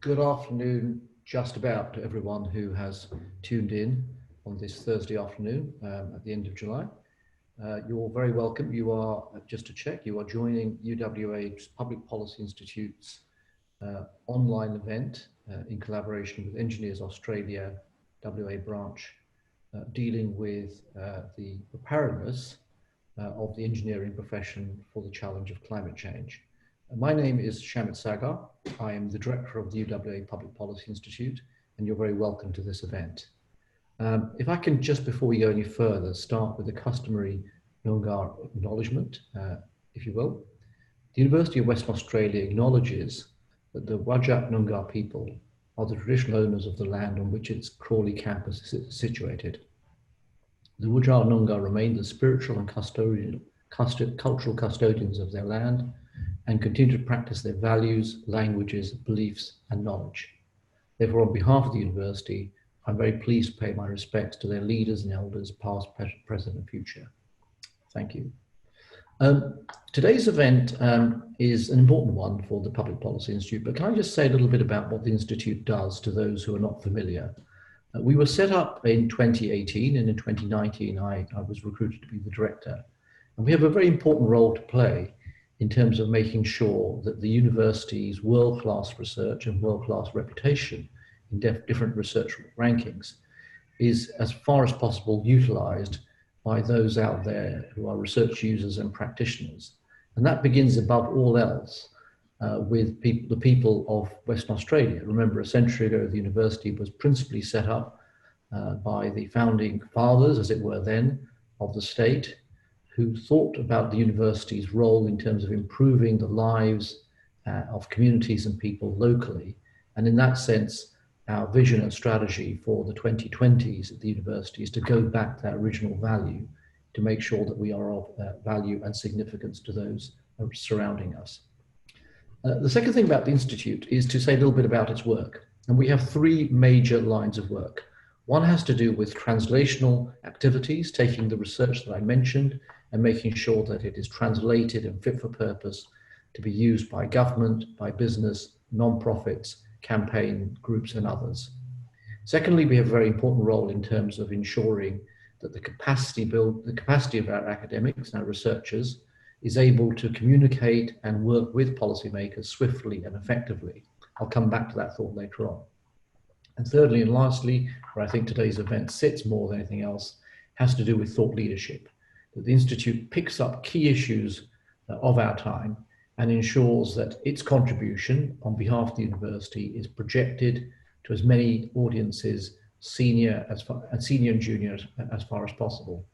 Good afternoon, just about to everyone who has tuned in on this Thursday afternoon at the end of July. You're very welcome. You are, just to check, you are joining UWA Public Policy Institute's online event in collaboration with Engineers Australia WA branch, dealing with the preparedness of the engineering profession for the challenge of climate change. My name is Shamit Sagar. I am the director of the UWA Public Policy Institute, and you're very welcome to this event. If I can, just before we go any further, start with the customary Noongar acknowledgement, if you will. The University of Western Australia acknowledges that the Whadjuk Noongar people are the traditional owners of the land on which its Crawley campus is situated. The Whadjuk Noongar remain the spiritual and cultural custodians of their land and continue to practice their values, languages, beliefs, and knowledge. Therefore, on behalf of the university, I'm very pleased to pay my respects to their leaders and elders, past, present, and future. Thank you. Today's event is an important one for the Public Policy Institute, but can I just say a little bit about what the Institute does to those who are not familiar? We were set up in 2018, and in 2019, I was recruited to be the director. And we have a very important role to play in terms of making sure that the university's world-class research and world-class reputation in different research rankings is, as far as possible, utilized by those out there who are research users and practitioners. And that begins above all else with the people of Western Australia. Remember, a century ago, the university was principally set up by the founding fathers, as it were then, of the state, who thought about the university's role in terms of improving the lives of communities and people locally. And in that sense, our vision and strategy for the 2020s at the university is to go back to that original value, to make sure that we are of value and significance to those surrounding us. The second thing about the Institute is to say a little bit about its work. And we have three major lines of work. One has to do with translational activities, taking the research that I mentioned and making sure that it is translated and fit for purpose to be used by government, by business, non-profits, campaign groups, and others. Secondly, we have a very important role in terms of ensuring that the capacity of our academics and our researchers is able to communicate and work with policymakers swiftly and effectively. I'll come back to that thought later on. And thirdly and lastly, where I think today's event sits more than anything else, has to do with thought leadership. That the Institute picks up key issues of our time and ensures that its contribution on behalf of the university is projected to as many audiences, senior and junior, as far as possible.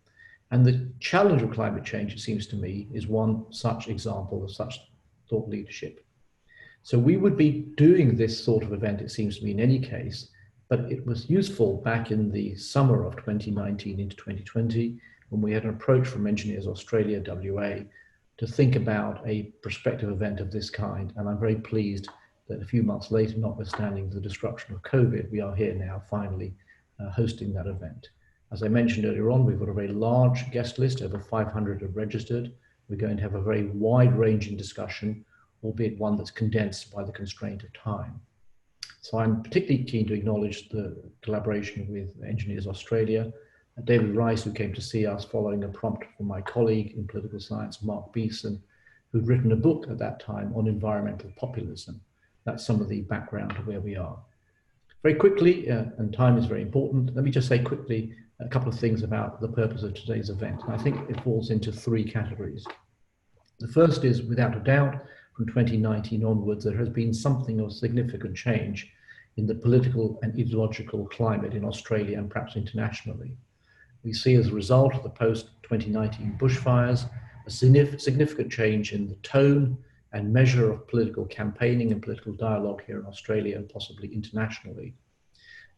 And the challenge of climate change, it seems to me, is one such example of such thought leadership. So we would be doing this sort of event, it seems to me, in any case, but it was useful back in the summer of 2019 into 2020, when we had an approach from Engineers Australia, WA, to think about a prospective event of this kind. And I'm very pleased that a few months later, notwithstanding the destruction of COVID, we are here now finally hosting that event. As I mentioned earlier on, we've got a very large guest list, over 500 have registered. We're going to have a very wide-ranging discussion, albeit one that's condensed by the constraint of time. So I'm particularly keen to acknowledge the collaboration with Engineers Australia, David Rice, who came to see us following a prompt from my colleague in political science, Mark Beeson, who'd written a book at that time on environmental populism. That's some of the background to where we are. Very quickly, and time is very important, let me just say quickly a couple of things about the purpose of today's event. And I think it falls into three categories. The first is, without a doubt, from 2019 onwards, there has been something of significant change in the political and ideological climate in Australia and perhaps internationally. We see, as a result of the post-2019 bushfires, a significant change in the tone and measure of political campaigning and political dialogue here in Australia and possibly internationally.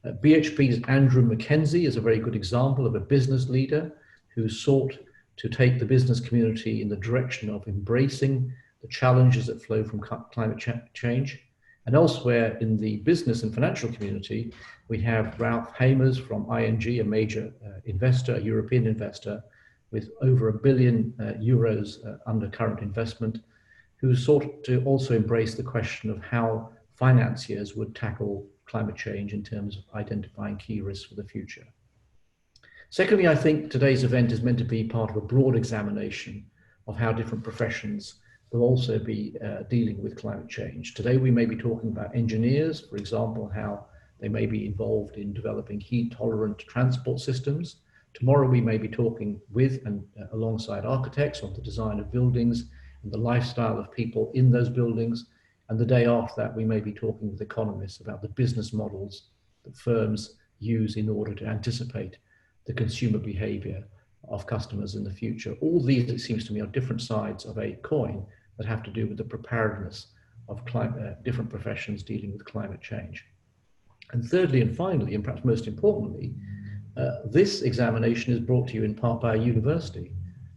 BHP's Andrew Mackenzie is a very good example of a business leader who sought to take the business community in the direction of embracing the challenges that flow from climate change. And elsewhere in the business and financial community, we have Ralph Hamers from ING, a major investor, a European investor, with over €1 billion under current investment, who sought to also embrace the question of how financiers would tackle climate change in terms of identifying key risks for the future. Secondly, I think today's event is meant to be part of a broad examination of how different professions will also be dealing with climate change. Today, we may be talking about engineers, for example, how they may be involved in developing heat-tolerant transport systems. Tomorrow, we may be talking with and alongside architects on the design of buildings and the lifestyle of people in those buildings. And the day after that, we may be talking with economists about the business models that firms use in order to anticipate the consumer behavior of customers in the future. All these, it seems to me, are different sides of a coin that have to do with the preparedness of different professions dealing with climate change. And thirdly and finally, and perhaps most importantly, this examination is brought to you in part by a university.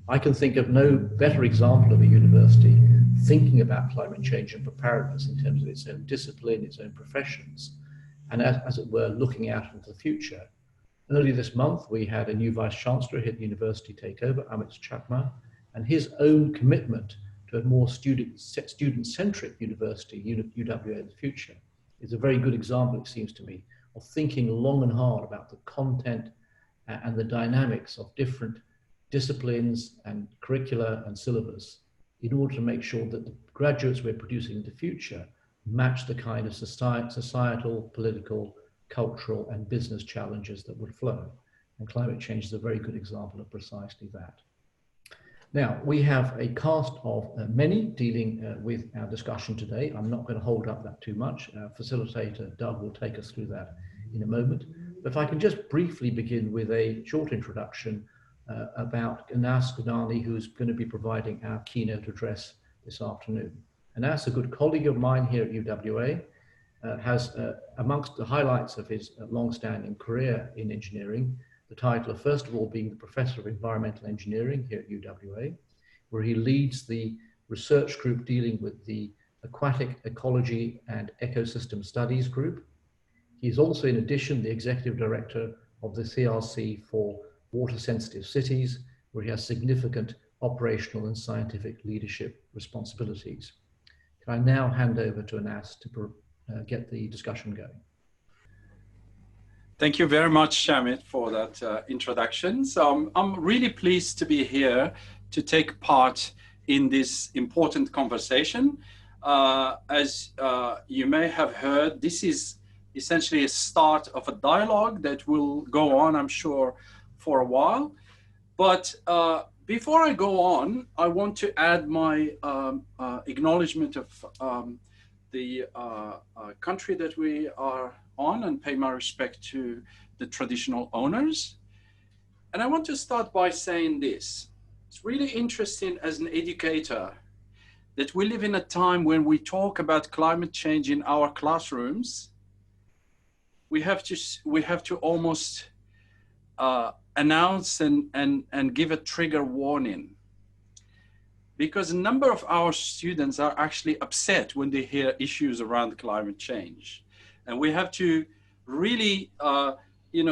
I can think of no better example of a university thinking about climate change and preparedness in terms of its own discipline, its own professions, and as it were, looking out into the future. Earlier this month, we had a new Vice Chancellor here at the university take over, Amit Chakma, and his own commitment to a more student-centric university, UWA in the future, is a very good example, it seems to me, of thinking long and hard about the content and the dynamics of different disciplines and curricula and syllabus in order to make sure that the graduates we're producing in the future match the kind of societal, political, cultural and business challenges that would flow. And climate change is a very good example of precisely that. Now, we have a cast of many dealing with our discussion today. I'm not going to hold up that too much. Our facilitator, Doug, will take us through that in a moment. But if I can just briefly begin with a short introduction about Anas Ghadouani, who's going to be providing our keynote address this afternoon. Anas, a good colleague of mine here at UWA, has amongst the highlights of his long-standing career in engineering, the title of, first of all, being the Professor of Environmental Engineering here at UWA, where he leads the research group dealing with the Aquatic Ecology and Ecosystem Studies group. He's also, in addition, the Executive Director of the CRC for Water-Sensitive Cities, where he has significant operational and scientific leadership responsibilities. Can I now hand over to Anas to get the discussion going? Thank you very much, Shamit, for that introduction. So I'm really pleased to be here to take part in this important conversation. As you may have heard, this is essentially a start of a dialogue that will go on, I'm sure, for a while. But before I go on, I want to add my acknowledgement of the country that we are on and pay my respect to the traditional owners. And I want to start by saying this. It's really interesting as an educator that we live in a time when we talk about climate change in our classrooms. We have to almost announce and give a trigger warning, because a number of our students are actually upset when they hear issues around climate change. And we have to really,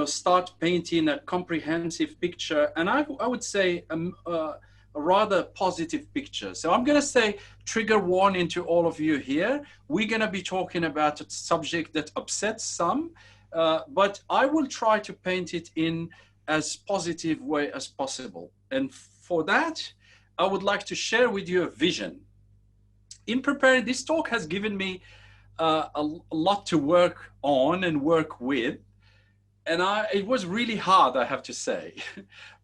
start painting a comprehensive picture. And I would say a rather positive picture. So I'm going to say trigger warning to all of you here. We're going to be talking about a subject that upsets some, but I will try to paint it in as positive way as possible. And for that, I would like to share with you a vision. In preparing this talk has given me a lot to work on and work with. And it was really hard, I have to say,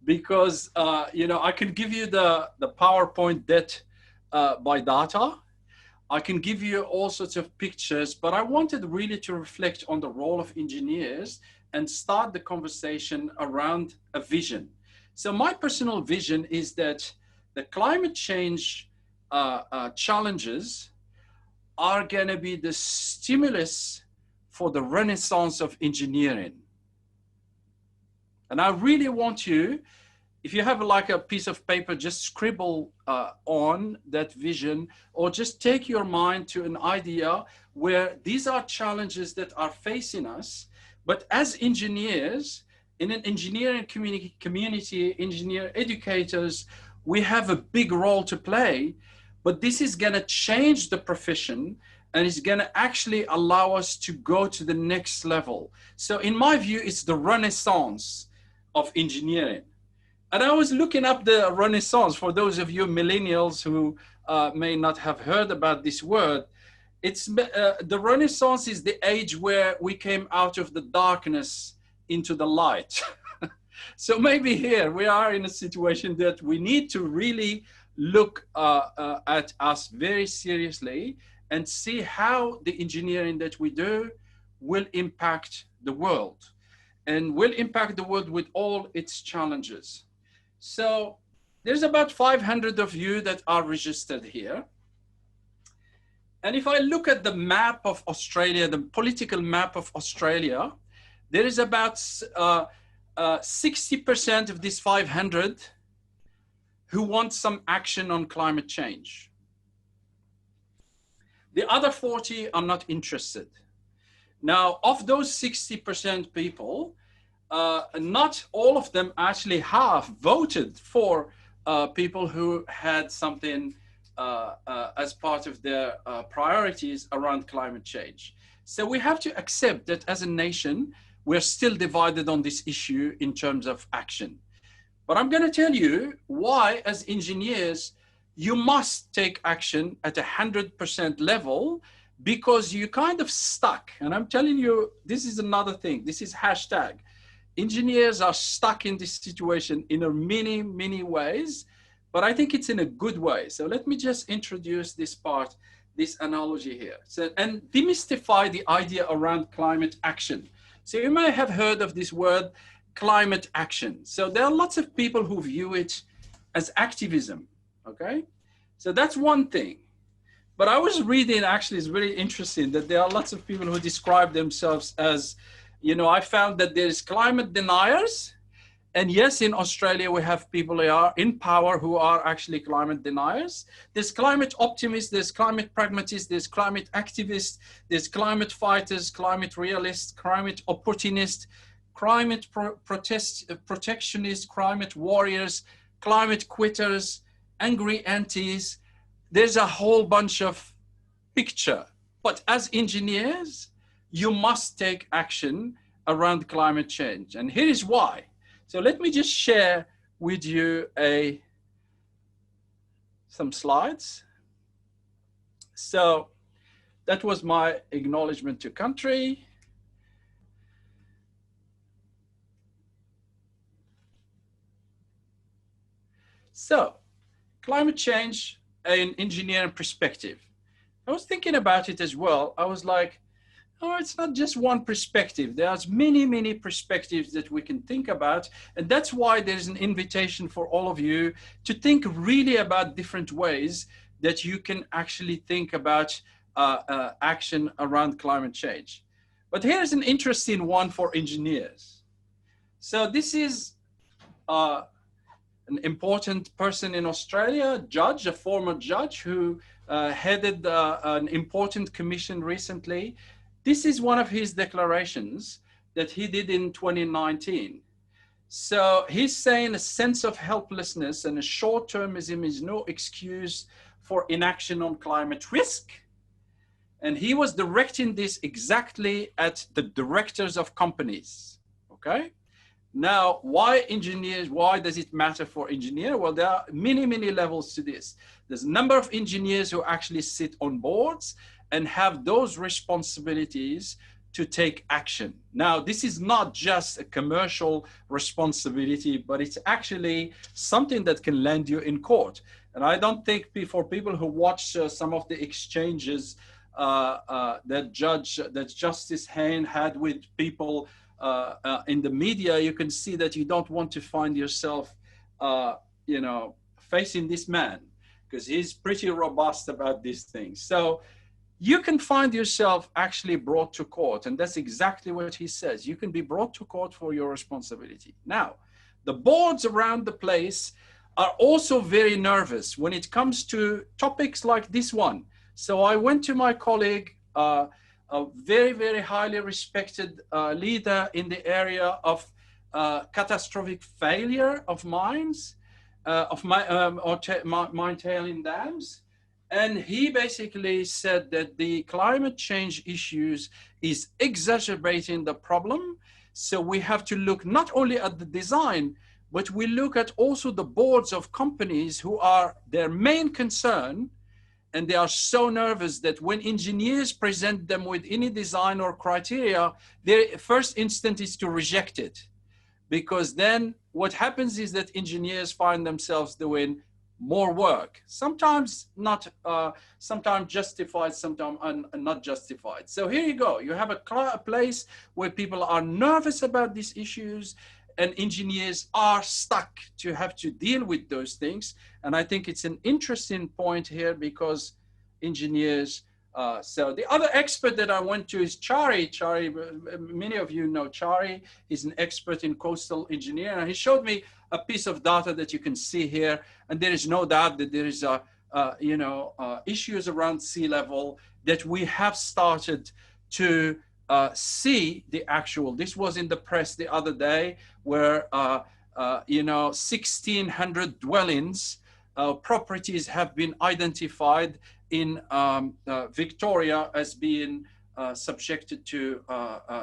because, I can give you the PowerPoint debt by data. I can give you all sorts of pictures, but I wanted really to reflect on the role of engineers and start the conversation around a vision. So my personal vision is that the climate change challenges are going to be the stimulus for the renaissance of engineering. And I really want you, if you have like a piece of paper, just scribble on that vision, or just take your mind to an idea where these are challenges that are facing us. But as engineers, in an engineering community, engineer educators, we have a big role to play, but this is going to change the profession and it's going to actually allow us to go to the next level. So in my view, it's the renaissance of engineering. And I was looking up the renaissance for those of you millennials who may not have heard about this word. It's the renaissance is the age where we came out of the darkness into the light. So maybe here we are in a situation that we need to really look at us very seriously and see how the engineering that we do will impact the world, and will impact the world with all its challenges. So there's about 500 of you that are registered here. And if I look at the map of Australia, the political map of Australia, there is about 60% of these 500 who want some action on climate change. The other 40 are not interested. Now, of those 60% people, not all of them actually have voted for people who had something as part of their priorities around climate change. So we have to accept that as a nation, we're still divided on this issue in terms of action. But I'm going to tell you why, as engineers, you must take action at 100% level, because you kind of stuck. And I'm telling you, this is another thing. This is hashtag. Engineers are stuck in this situation in a many ways, but I think it's in a good way. So let me just introduce this part, this analogy here. So, and demystify the idea around climate action. So you may have heard of this word, climate action. So there are lots of people who view it as activism, okay? So that's one thing. But I was reading, actually, it's very interesting that there are lots of people who describe themselves as, you know, I found that there's climate deniers. And yes, in Australia, we have people who are in power who are actually climate deniers. There's climate optimists, there's climate pragmatists, there's climate activists, there's climate fighters, climate realists, climate opportunists, climate protectionists, climate warriors, climate quitters, angry antis. There's a whole bunch of picture. But as engineers, you must take action around climate change. And here is why. So let me just share with you some slides. So that was my acknowledgement to country. So climate change, an engineering perspective. I was thinking about it as well. I was like, oh, it's not just one perspective. There's many perspectives that we can think about. And that's why there's an invitation for all of you to think really about different ways that you can actually think about action around climate change. But here's an interesting one for engineers. So this is an important person in Australia, judge, a former judge who headed an important commission recently. This is one of his declarations that he did in 2019. So he's saying a sense of helplessness and a short-termism is no excuse for inaction on climate risk. And he was directing this exactly at the directors of companies, okay? Now, why engineers? Why does it matter for engineers? Well, there are many levels to this. There's a number of engineers who actually sit on boards and have those responsibilities to take action. Now, this is not just a commercial responsibility, but it's actually something that can land you in court. And I don't think for people who watch some of the exchanges that Justice Hayne had with people in the media, you can see that you don't want to find yourself, you know, facing this man, because he's pretty robust about these things. So you can find yourself actually brought to court, and that's exactly what he says. You can be brought to court for your responsibility. Now, the boards around the place are also very nervous when it comes to topics like this one. So I went to my colleague, a very highly respected leader in the area of catastrophic failure of mines, mine tailing dams. And he basically said that the climate change issues is exacerbating the problem. So we have to look not only at the design, but we look at also the boards of companies who are their main concern. And they are so nervous that when engineers present them with any design or criteria, their first instinct is to reject it. Because then what happens is that engineers find themselves doing more work, sometimes not, sometimes justified, sometimes not justified. So here you go. You have a place where people are nervous about these issues, and engineers are stuck to have to deal with those things. And I think it's an interesting point here because engineers, so the other expert that I went to is Chari. Chari, many of you know Chari. He's an expert in coastal engineering. And he showed me a piece of data that you can see here. And there is no doubt that there is issues around sea level that we have started to see the actual. This was in the press the other day where 1,600 dwellings, properties have been identified in Victoria as being subjected to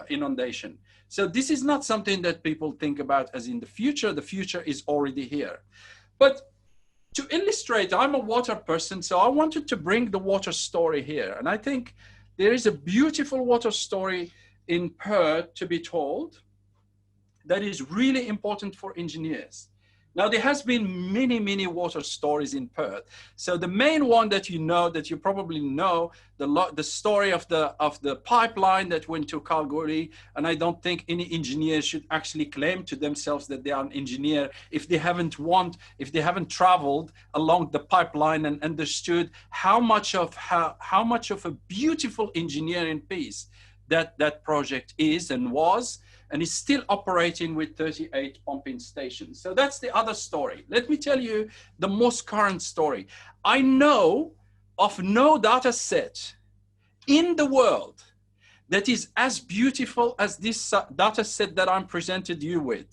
inundation. So this is not something that people think about as in the future. The future is already here. But to illustrate, I'm a water person, so I wanted to bring the water story here. And I think there is a beautiful water story in Perth to be told that is really important for engineers. Now, there has been many, many water stories in Perth. So the main one that you know, that you probably know, the story of the pipeline that went to Kalgoorlie. And I don't think any engineer should actually claim to themselves that they are an engineer if they haven't traveled along the pipeline and understood how much of a beautiful engineering piece that project is and was. And is still operating with 38 pumping stations. So that's the other story. Let me tell you the most current story. I know of no data set in the world that is as beautiful as this data set that I'm presented you with.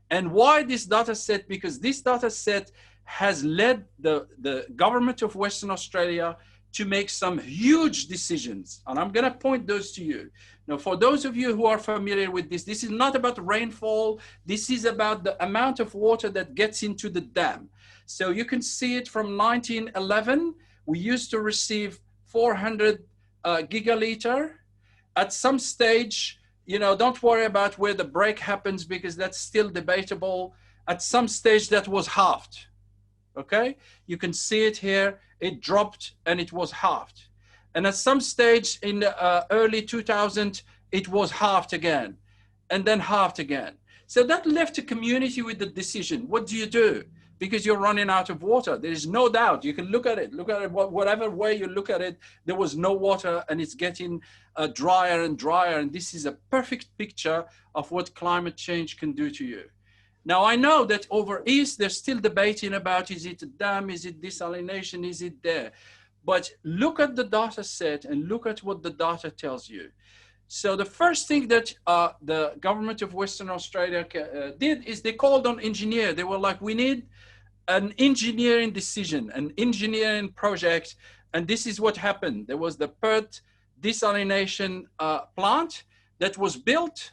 And why this data set? Because this data set has led the government of Western Australia to make some huge decisions. And I'm gonna point those to you. Now, for those of you who are familiar with this, this is not about rainfall. This is about the amount of water that gets into the dam. So you can see it from 1911. We used to receive 400 gigaliter. At some stage, don't worry about where the break happens because that's still debatable. At some stage that was halved, okay? You can see it here. It dropped and it was halved. And at some stage in the early 2000s, it was halved again, and then halved again. So that left the community with the decision. What do you do? Because you're running out of water. There is no doubt. You can look at it, whatever way you look at it, there was no water and it's getting drier and drier. And this is a perfect picture of what climate change can do to you. Now, I know that over East, they're still debating about, is it a dam? Is it desalination? Is it there? But look at the data set and look at what the data tells you. So the first thing that the government of Western Australia did is they called on engineers. They were like, we need an engineering decision, an engineering project. And this is what happened. There was the Perth desalination plant that was built.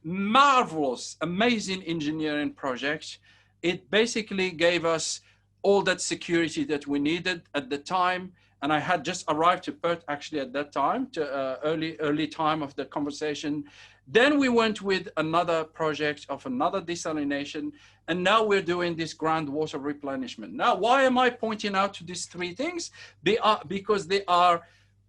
Marvelous, amazing engineering project. It basically gave us all that security that we needed at the time. And I had just arrived to Perth actually at that time, to early time of the conversation. Then we went with another project of another desalination. And now we're doing this groundwater replenishment. Now, why am I pointing out to these three things? Because they are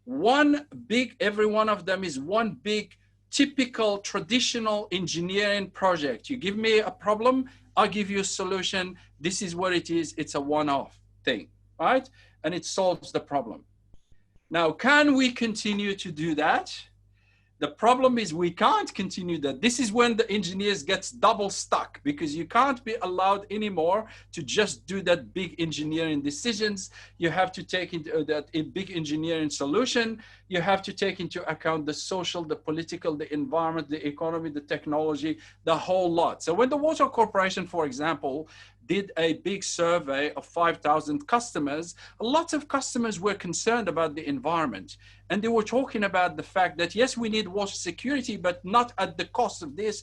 one big, every one of them is one big, typical traditional engineering project. You give me a problem, I'll give you a solution. This is what it is. It's a one-off thing, right? And it solves the problem. Now, can we continue to do that? The problem is we can't continue that. This is when the engineers gets double stuck because you can't be allowed anymore to just do that big engineering decisions. You have to take into that big engineering solution. You have to take into account the social, the political, the environment, the economy, the technology, the whole lot. So when the Water Corporation, for example, did a big survey of 5,000 customers, a lot of customers were concerned about the environment. And they were talking about the fact that, yes, we need water security, but not at the cost of this.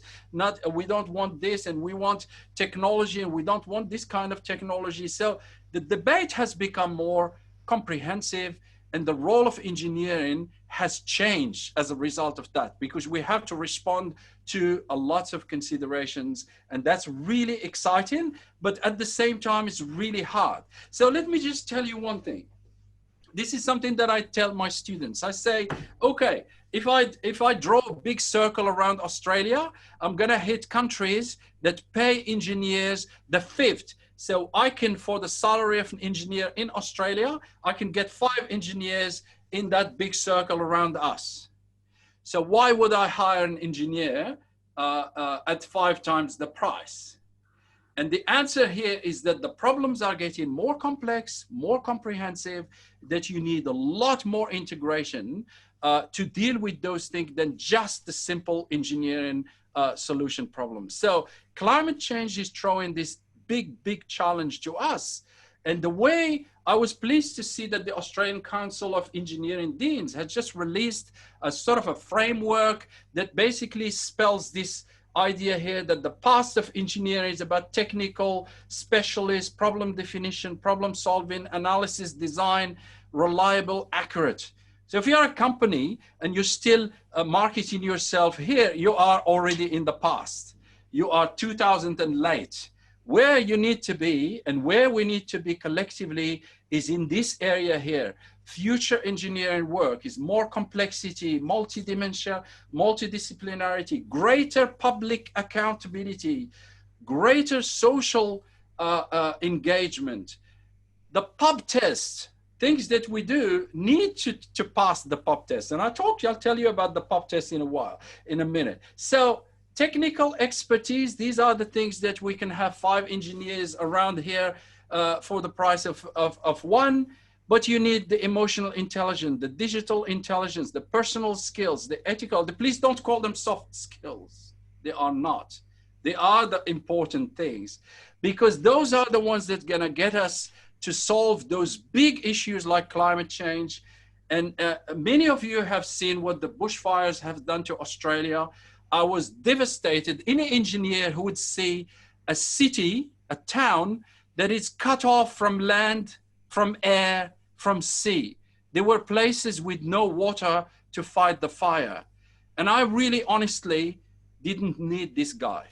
We don't want this, and we want technology, and we don't want this kind of technology. So the debate has become more comprehensive, and the role of engineering has changed as a result of that, because we have to respond to a lot of considerations, and that's really exciting, but at the same time, it's really hard. So let me just tell you one thing. This is something that I tell my students. I say, okay, if I draw a big circle around Australia, I'm gonna hit countries that pay engineers the fifth. So I can, for the salary of an engineer in Australia, I can get 5 engineers in that big circle around us. So why would I hire an engineer at 5 times the price? And the answer here is that the problems are getting more complex, more comprehensive, that you need a lot more integration to deal with those things than just the simple engineering solution problems. So climate change is throwing this big challenge to us. And the way I was pleased to see that the Australian Council of Engineering Deans had just released a sort of a framework that basically spells this idea here that the past of engineering is about technical, specialist, problem definition, problem solving, analysis, design, reliable, accurate. So if you're a company and you're still marketing yourself here, you are already in the past. You are 2000 and late. Where you need to be and where we need to be collectively is in this area here. Future engineering work is more complexity, multidimensional, multidisciplinarity, greater public accountability, greater social engagement. The pub test, things that we do need to pass the pub test. And I'll tell you about the pub test in a minute. So technical expertise, these are the things that we can have 5 engineers around here for the price of 1. But you need the emotional intelligence, the digital intelligence, the personal skills, the ethical. Please don't call them soft skills. They are not. They are the important things, because those are the ones that are going to get us to solve those big issues like climate change. And many of you have seen what the bushfires have done to Australia. I was devastated. Any engineer who would see a city, a town that is cut off from land, from air, from sea. There were places with no water to fight the fire. And I really honestly didn't need this guy,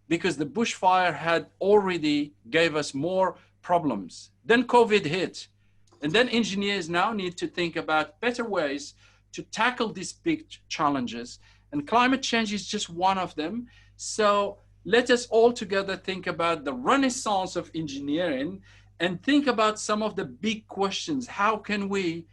because the bushfire had already gave us more problems. Then COVID hit. And then engineers now need to think about better ways to tackle these big challenges. And climate change is just one of them. So let us all together think about the renaissance of engineering and think about some of the big questions. How can we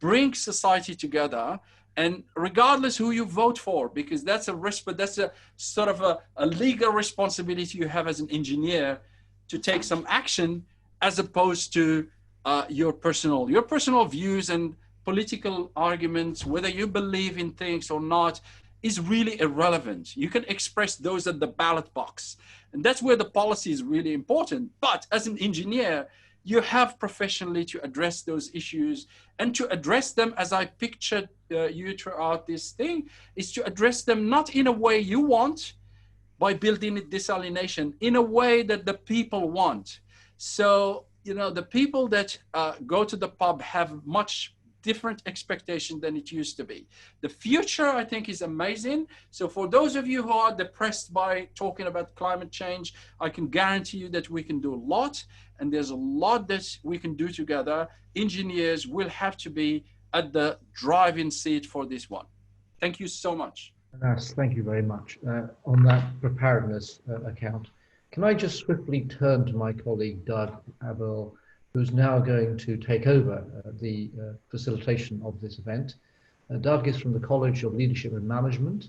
bring society together? And regardless who you vote for, because that's a risk, but that's a sort of a legal responsibility you have as an engineer to take some action, as opposed to your personal views and political arguments, whether you believe in things or not, is really irrelevant. You can express those at the ballot box. And that's where the policy is really important. But as an engineer, you have professionally to address those issues, and to address them as I pictured you throughout this thing, is to address them not in a way you want, by building desalination, in a way that the people want. So, you know, the people that go to the pub have much different expectation than it used to be. The future, I think, is amazing. So for those of you who are depressed by talking about climate change, I can guarantee you that we can do a lot, and there's a lot that we can do together. Engineers will have to be at the driving seat for this one. Thank you so much. Anas, thank you very much. On that preparedness account, can I just swiftly turn to my colleague, Doug Abel, who's now going to take over the facilitation of this event. Doug is from the College of Leadership and Management.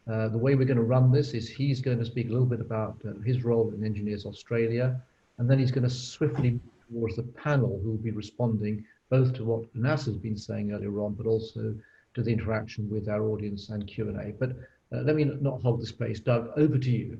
The way we're going to run this is he's going to speak a little bit about his role in Engineers Australia, and then he's going to swiftly move towards the panel who will be responding both to what Anas has been saying earlier on, but also to the interaction with our audience and Q&A. But let me not hold the space. Doug, over to you.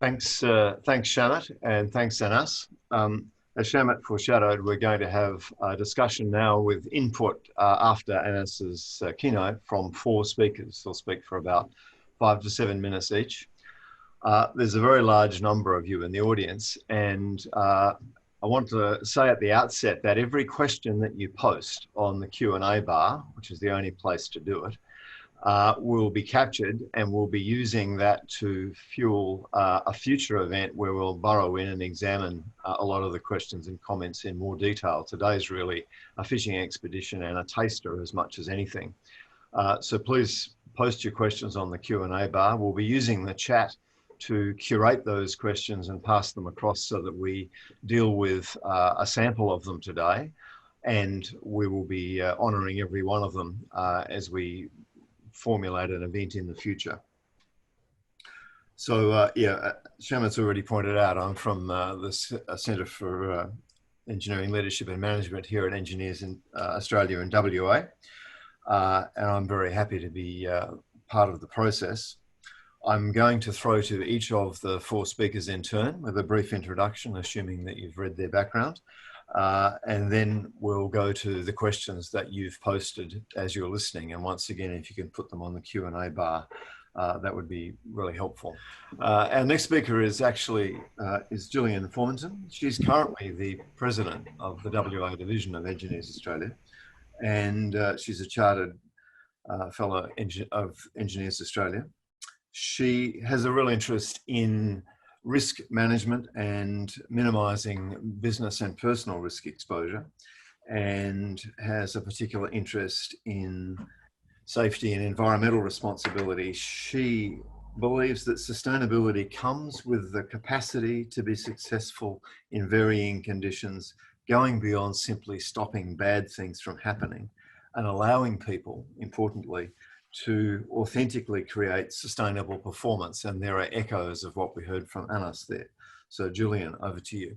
Thanks, Shamit, and thanks, Anas. As Shamit foreshadowed, we're going to have a discussion now with input after Anas's keynote from 4 speakers. They'll speak for about 5 to 7 minutes each. There's a very large number of you in the audience, and I want to say at the outset that every question that you post on the Q&A bar, which is the only place to do it, will be captured, and we'll be using that to fuel a future event where we'll burrow in and examine a lot of the questions and comments in more detail. Today's really a fishing expedition and a taster as much as anything. So please post your questions on the Q&A bar. We'll be using the chat to curate those questions and pass them across so that we deal with a sample of them today. And we will be honouring every one of them as we formulate an event in the future. So yeah, Shamit's already pointed out, I'm from the Centre for Engineering Leadership and Management here at Engineers in Australia and WA. And I'm very happy to be part of the process. I'm going to throw to each of the 4 speakers in turn with a brief introduction, assuming that you've read their background. And then we'll go to the questions that you've posted as you're listening. And once again, if you can put them on the Q&A bar, that would be really helpful. Our next speaker is actually Gillian Formanton. She's currently the president of the WA division of Engineers Australia. And she's a chartered fellow of Engineers Australia. She has a real interest in risk management and minimising business and personal risk exposure, and has a particular interest in safety and environmental responsibility. She believes that sustainability comes with the capacity to be successful in varying conditions, going beyond simply stopping bad things from happening and allowing people, importantly, to authentically create sustainable performance. And there are echoes of what we heard from Anas there. So Gillian, over to you.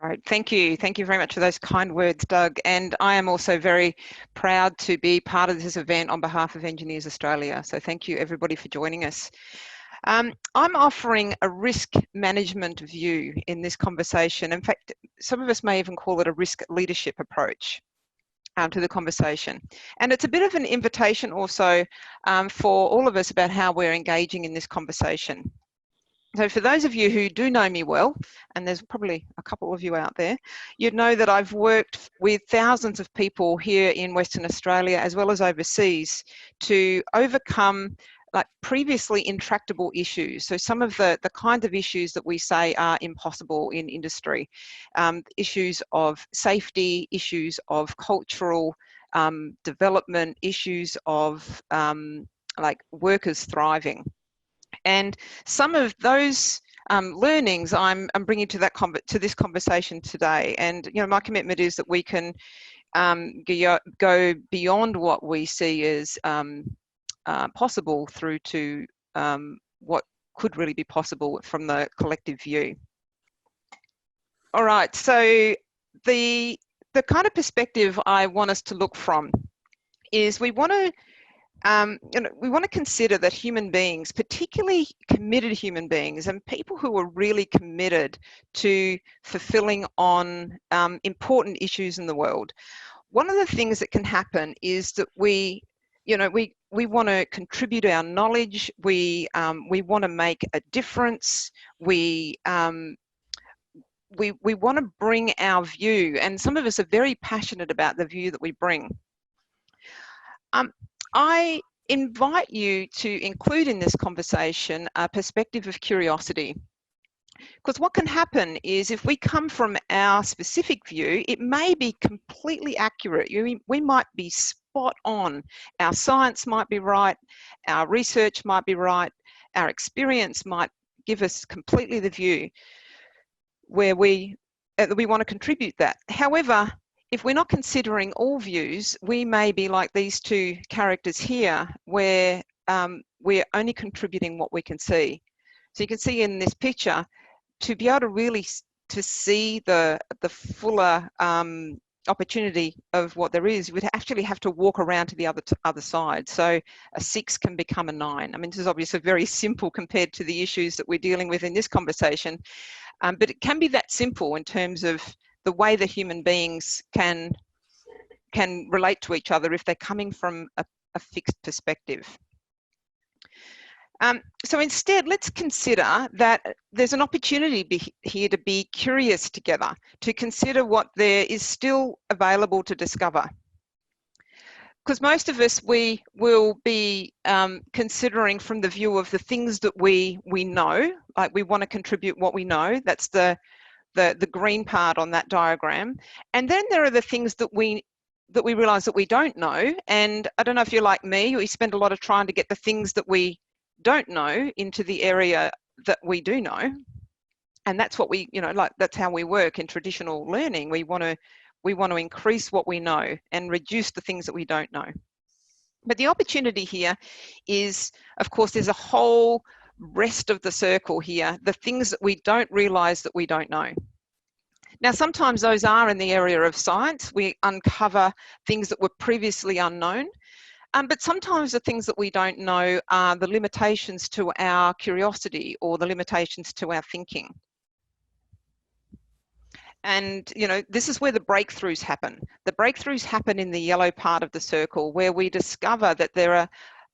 Right, thank you. Thank you very much for those kind words, Doug. And I am also very proud to be part of this event on behalf of Engineers Australia. So thank you everybody for joining us. I'm offering a risk management view in this conversation. In fact, some of us may even call it a risk leadership approach to the conversation. And it's a bit of an invitation also for all of us about how we're engaging in this conversation. So for those of you who do know me well, and there's probably a couple of you out there, you'd know that I've worked with thousands of people here in Western Australia as well as overseas to overcome like previously intractable issues. So some of the kind of issues that we say are impossible in industry, issues of safety, issues of cultural development, issues of like workers thriving. And some of those learnings I'm bringing to this conversation today. And you know, my commitment is that we can go beyond what we see as possible through to what could really be possible from the collective view. All right, so the kind of perspective I want us to look from is we want to consider that human beings, particularly committed human beings and people who are really committed to fulfilling on important issues in the world, one of the things that can happen is that we want to contribute our knowledge. We want to make a difference. We want to bring our view, and some of us are very passionate about the view that we bring. I invite you to include in this conversation a perspective of curiosity. Because what can happen is if we come from our specific view, it may be completely accurate. We might be spot on. Our science might be right. Our research might be right. Our experience might give us completely the view where we want to contribute that. However, if we're not considering all views, we may be like these 2 characters here, where we're only contributing what we can see. So you can see in this picture, to be able to really to see the fuller opportunity of what there is, you would actually have to walk around to the other side. So a 6 can become a 9. I mean, this is obviously very simple compared to the issues that we're dealing with in this conversation, but it can be that simple in terms of the way that human beings can relate to each other if they're coming from a fixed perspective. So instead, let's consider that there's an opportunity here to be curious together, to consider what there is still available to discover. Because most of us, we will be considering from the view of the things that we know, like we want to contribute what we know. That's the green part on that diagram. And then there are the things that we realize that we don't know. And I don't know if you're like me, we spend a lot of time to get the things that we don't know into the area that we do know. And that's what we, like that's how we work in traditional learning. We want to increase what we know and reduce the things that we don't know. But the opportunity here is, of course, there's a whole rest of the circle here, the things that we don't realize that we don't know. Now, sometimes those are in the area of science. We uncover things that were previously unknown. But sometimes the things that we don't know are the limitations to our curiosity or the limitations to our thinking. And, this is where the breakthroughs happen. The breakthroughs happen in the yellow part of the circle, where we discover that there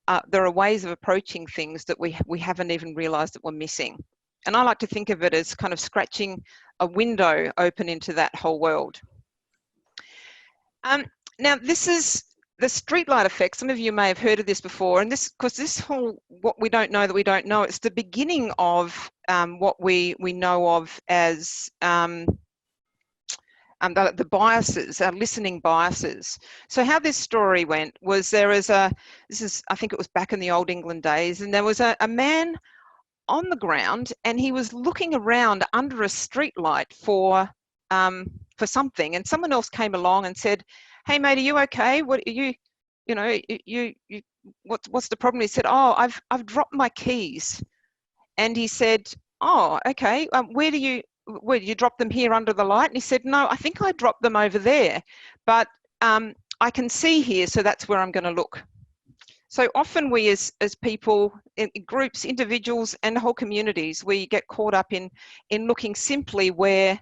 are ways of approaching things that we haven't even realized that we're missing. And I like to think of it as kind of scratching a window open into that whole world. Now, this is the streetlight effect. Some of you may have heard of this before, and this whole what we don't know that we don't know, it's the beginning of what we know of as the biases, our listening biases. So how this story went was I think it was back in the old England days, and there was a man on the ground, and he was looking around under a streetlight for something, and someone else came along and said, "Hey mate, are you okay? What are you what's the problem?" He said, "Oh, I've dropped my keys." And he said, "Oh, okay. Where did you drop them here under the light?" And he said, "No, I think I dropped them over there, but I can see here, so that's where I'm going to look." So often we as people, in groups, individuals and whole communities, we get caught up in looking simply where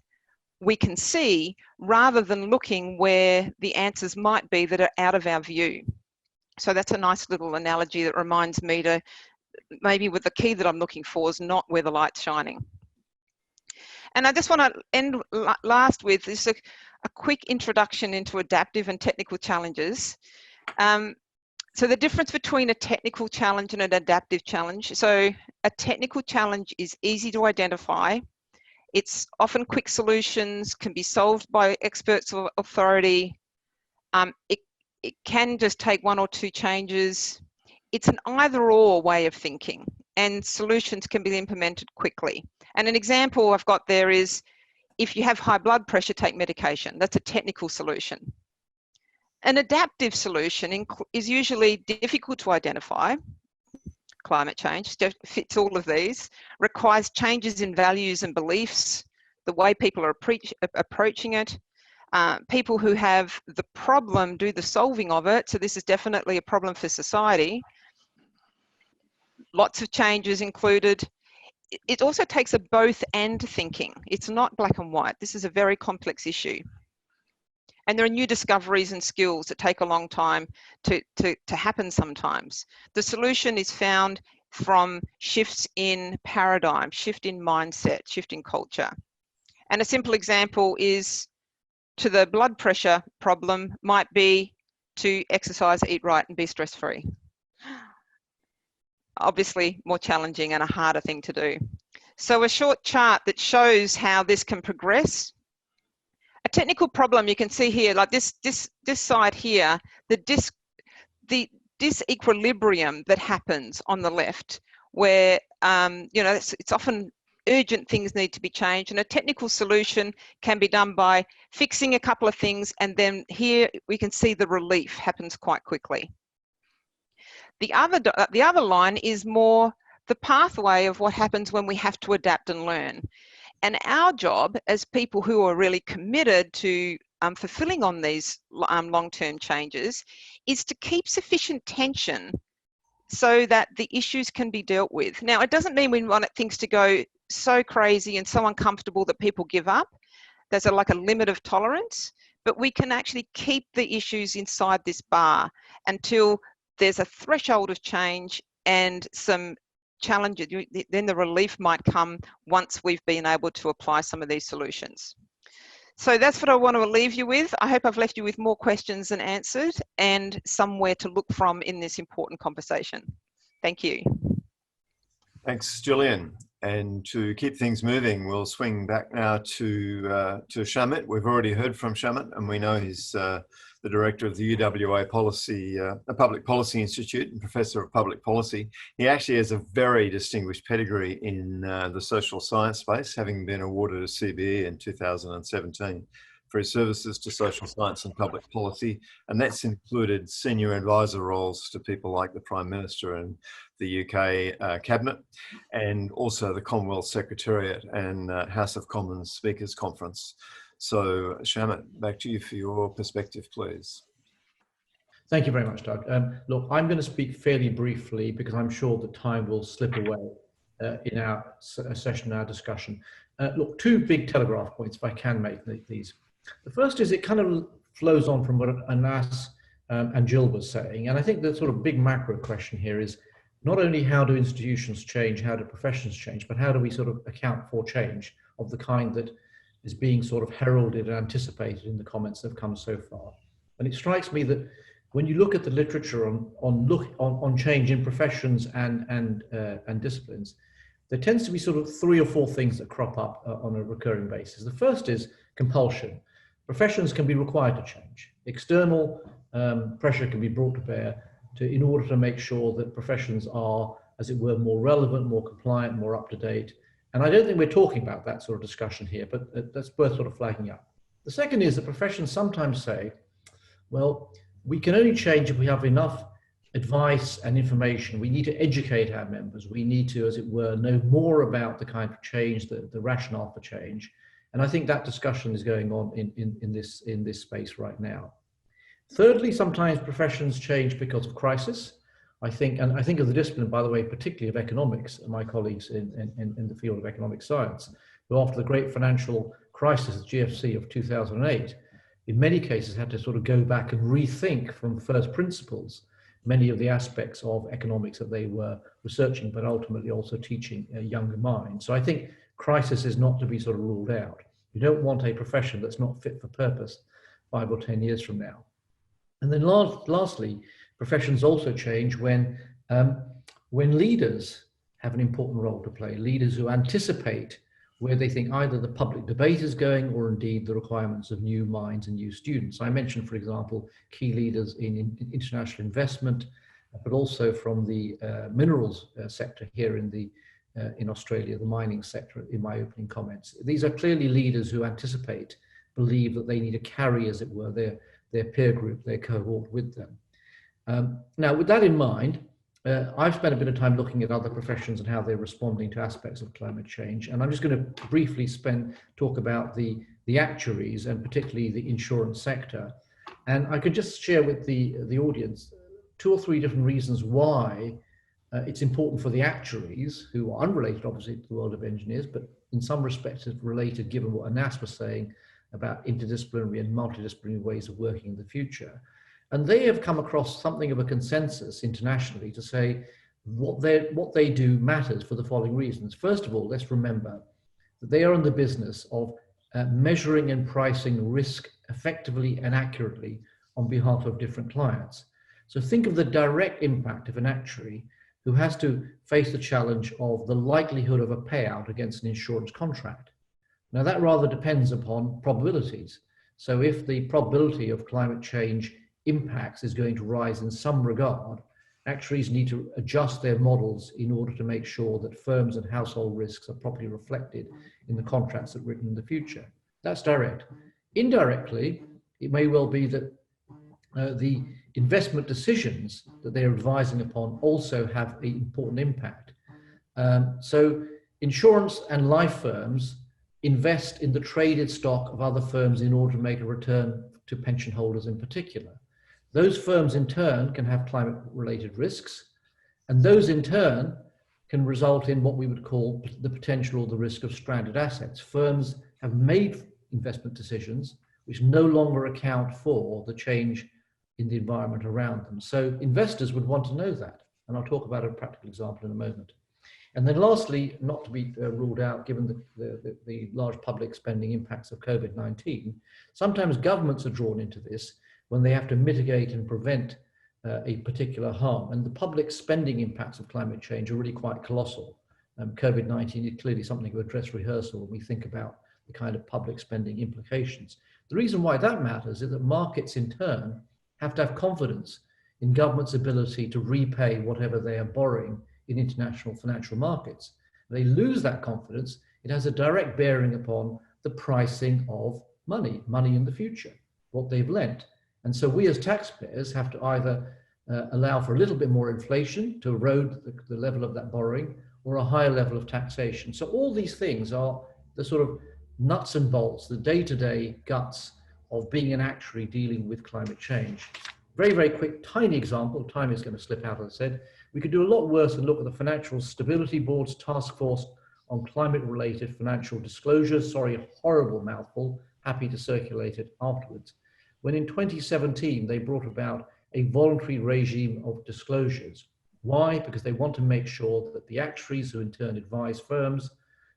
we can see rather than looking where the answers might be that are out of our view. So that's a nice little analogy that reminds me to maybe with the key that I'm looking for is not where the light's shining. And I just want to end last with this a quick introduction into adaptive and technical challenges. So the difference between a technical challenge and an adaptive challenge. So a technical challenge is easy to identify. It's often quick solutions, can be solved by experts or authority. It can just take 1 or 2 changes. It's an either-or way of thinking, and solutions can be implemented quickly. And an example I've got there is, if you have high blood pressure, take medication. That's a technical solution. An adaptive solution is usually difficult to identify. Climate change fits all of these, requires changes in values and beliefs, the way people are approaching it. People who have the problem do the solving of it, so this is definitely a problem for society. Lots of changes included. It also takes a both and thinking. It's not black and white. This is a very complex issue. And there are new discoveries and skills that take a long time to happen sometimes. The solution is found from shifts in paradigm, shift in mindset, shift in culture. And a simple example is, to the blood pressure problem, might be to exercise, eat right, and be stress-free. Obviously more challenging and a harder thing to do. So a short chart that shows how this can progress. A technical problem you can see here, like this side here, the disequilibrium that happens on the left, where it's often urgent things need to be changed, and a technical solution can be done by fixing a couple of things, and then here we can see the relief happens quite quickly. The other line is more the pathway of what happens when we have to adapt and learn. And our job as people who are really committed to fulfilling on these long-term changes is to keep sufficient tension so that the issues can be dealt with. Now, it doesn't mean we want things to go so crazy and so uncomfortable that people give up. There's like a limit of tolerance, but we can actually keep the issues inside this bar until there's a threshold of change and some challenges. Then the relief might come once we've been able to apply some of these solutions. So that's what I want to leave you with. I hope I've left you with more questions than answered and somewhere to look from in this important conversation. Thank you. Thanks, Gillian. And to keep things moving, we'll swing back now to Shamit. We've already heard from Shamit, and we know he's the director of the UWA Public Policy Institute and professor of public policy. He actually has a very distinguished pedigree in the social science space, having been awarded a CBE in 2017 for his services to social science and public policy. And that's included senior advisor roles to people like the Prime Minister and the UK Cabinet, and also the Commonwealth Secretariat and House of Commons Speakers Conference. So Shamit, back to you for your perspective, please. Thank you very much, Doug. Look, I'm going to speak fairly briefly because I'm sure that time will slip away in our session, our discussion. Look, two big telegraph points, if I can make these. The first is it kind of flows on from what Anas and Jill was saying. And I think the sort of big macro question here is not only how do institutions change, how do professions change, but how do we sort of account for change of the kind that is being sort of heralded and anticipated in the comments that have come so far. And it strikes me that when you look at the literature on change in professions and disciplines, there tends to be sort of 3 or 4 things that crop up on a recurring basis. The first is compulsion. Professions can be required to change. External pressure can be brought to bear in order to make sure that professions are, as it were, more relevant, more compliant, more up to date. And I don't think we're talking about that sort of discussion here, but that's worth sort of flagging up. The second is that professions sometimes say, well, we can only change if we have enough advice and information. We need to educate our members. We need to, as it were, know more about the kind of change, the rationale for change. And I think that discussion is going on in this space right now. Thirdly, sometimes professions change because of crisis. I think of the discipline, by the way, particularly of economics, and my colleagues in the field of economic science, who after the great financial crisis, the GFC of 2008, in many cases had to sort of go back and rethink from first principles many of the aspects of economics that they were researching, but ultimately also teaching younger minds. So I think crisis is not to be sort of ruled out. You don't want a profession that's not fit for purpose 5 or 10 years from now. And then lastly, professions also change when leaders have an important role to play, leaders who anticipate where they think either the public debate is going or indeed the requirements of new minds and new students. I mentioned, for example, key leaders in international investment, but also from the minerals sector here in Australia, the mining sector, in my opening comments. These are clearly leaders who believe that they need to carry, as it were, their peer group, their cohort with them. Now, with that in mind, I've spent a bit of time looking at other professions and how they're responding to aspects of climate change. And I'm just going to briefly talk about the actuaries and particularly the insurance sector. And I could just share with the audience 2 or 3 different reasons why it's important for the actuaries, who are unrelated obviously to the world of engineers, but in some respects is related given what Anas was saying about interdisciplinary and multidisciplinary ways of working in the future. And they have come across something of a consensus internationally to say what they do matters for the following reasons. First of all, let's remember that they are in the business of measuring and pricing risk effectively and accurately on behalf of different clients. So think of the direct impact of an actuary who has to face the challenge of the likelihood of a payout against an insurance contract. Now that rather depends upon probabilities. So if the probability of climate change impacts is going to rise in some regard, actuaries need to adjust their models in order to make sure that firms and household risks are properly reflected in the contracts that are written in the future. That's direct. Indirectly, it may well be that the investment decisions that they're advising upon also have an important impact. So insurance and life firms invest in the traded stock of other firms in order to make a return to pension holders in particular. Those firms in turn can have climate-related risks, and those in turn can result in what we would call the potential or the risk of stranded assets. Firms have made investment decisions which no longer account for the change in the environment around them. So investors would want to know that, and I'll talk about a practical example in a moment. And then lastly, not to be ruled out, given the large public spending impacts of COVID-19, sometimes governments are drawn into this when they have to mitigate and prevent a particular harm. And the public spending impacts of climate change are really quite colossal. COVID-19 is clearly something of a dress rehearsal when we think about the kind of public spending implications. The reason why that matters is that markets in turn have to have confidence in government's ability to repay whatever they are borrowing in international financial markets. If they lose that confidence, it has a direct bearing upon the pricing of money in the future, what they've lent. And so we as taxpayers have to either allow for a little bit more inflation to erode the level of that borrowing, or a higher level of taxation. So all these things are the sort of nuts and bolts, the day-to-day guts of being an actuary dealing with climate change. Very, very quick, tiny example, time is going to slip out, as I said. We could do a lot worse and look at the Financial Stability Board's task force on climate-related financial disclosures. Sorry, a horrible mouthful, happy to circulate it afterwards. When in 2017, they brought about a voluntary regime of disclosures. Why? Because they want to make sure that the actuaries who in turn advise firms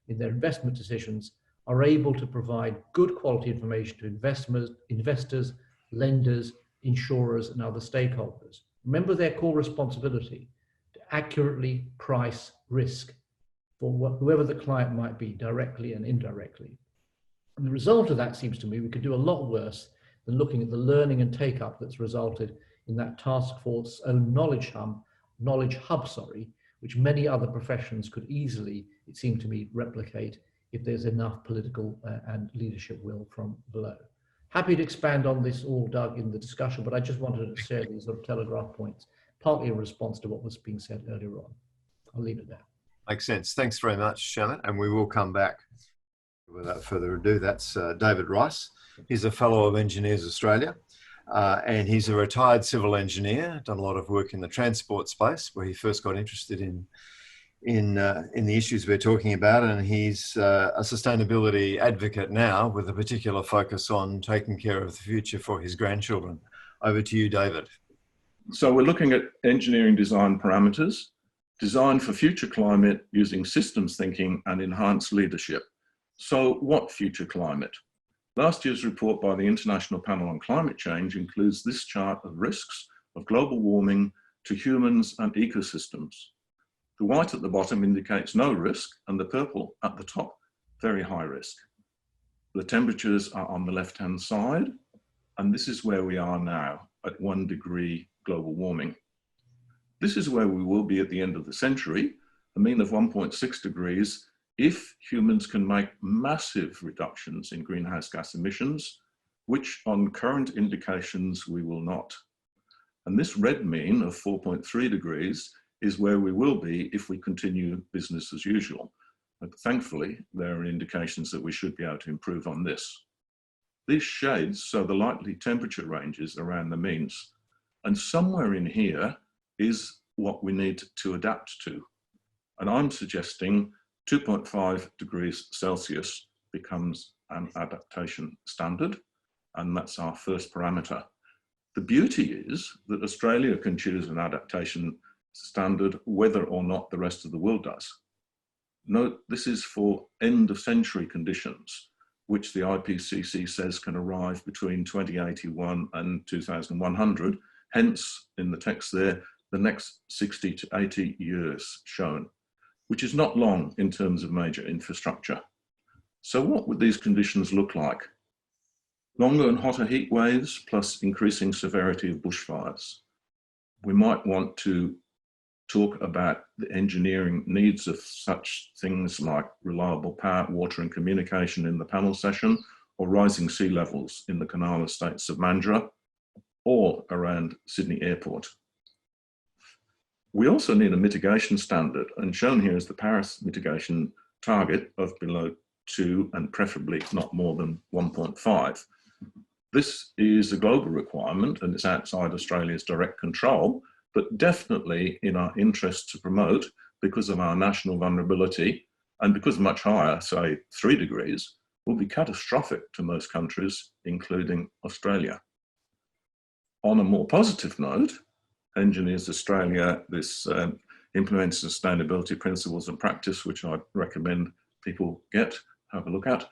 in their investment decisions are able to provide good quality information to investors, lenders, insurers, and other stakeholders. Remember their core responsibility to accurately price risk for whoever the client might be, directly and indirectly. And the result of that seems to me we could do a lot worse than looking at the learning and take-up that's resulted in that task force's own knowledge hub, which many other professions could easily, it seemed to me, replicate if there's enough political and leadership will from below. Happy to expand on this all, Doug, in the discussion, but I just wanted to share these sort of telegraph points, partly in response to what was being said earlier on. I'll leave it there. Makes sense. Thanks very much, Shannon, and we will come back. Without further ado, that's David Rice. He's a Fellow of Engineers Australia, and he's a retired civil engineer, done a lot of work in the transport space, where he first got interested in the issues we're talking about, and he's a sustainability advocate now with a particular focus on taking care of the future for his grandchildren. Over to you, David. So we're looking at engineering design parameters, designed for future climate using systems thinking and enhanced leadership. So what future climate? Last year's report by the International Panel on Climate Change includes this chart of risks of global warming to humans and ecosystems. The white at the bottom indicates no risk, and the purple at the top, very high risk. The temperatures are on the left-hand side, and this is where we are now at 1 degree global warming. This is where we will be at the end of the century, a mean of 1.6 degrees, if humans can make massive reductions in greenhouse gas emissions, which on current indications we will not. And this red mean of 4.3 degrees is where we will be if we continue business as usual. But thankfully, there are indications that we should be able to improve on this. These shades show the likely temperature ranges around the means. And somewhere in here is what we need to adapt to. And I'm suggesting 2.5 degrees Celsius becomes an adaptation standard, and that's our first parameter. The beauty is that Australia can choose an adaptation standard whether or not the rest of the world does. Note, this is for end of century conditions, which the IPCC says can arrive between 2081 and 2100. Hence, in the text there, the next 60 to 80 years shown, which is not long in terms of major infrastructure. So what would these conditions look like? Longer and hotter heat waves plus increasing severity of bushfires. We might want to talk about the engineering needs of such things like reliable power, water and communication in the panel session, or rising sea levels in the Canal Estates of Mandurah, or around Sydney Airport. We also need a mitigation standard, and shown here is the Paris mitigation target of below 2 and preferably not more than 1.5. This is a global requirement and it's outside Australia's direct control, but definitely in our interest to promote because of our national vulnerability, and because much higher, say 3 degrees, will be catastrophic to most countries, including Australia. On a more positive note, Engineers Australia, this implements sustainability principles and practice, which I recommend people have a look at,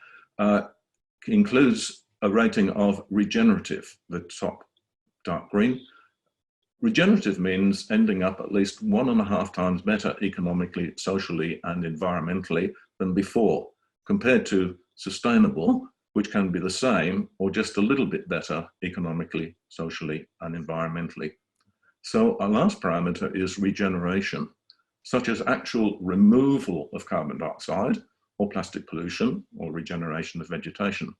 includes a rating of regenerative, the top dark green. Regenerative means ending up at least 1.5 times better economically, socially, and environmentally than before, compared to sustainable, which can be the same or just a little bit better economically, socially, and environmentally. So our last parameter is regeneration, such as actual removal of carbon dioxide or plastic pollution or regeneration of vegetation.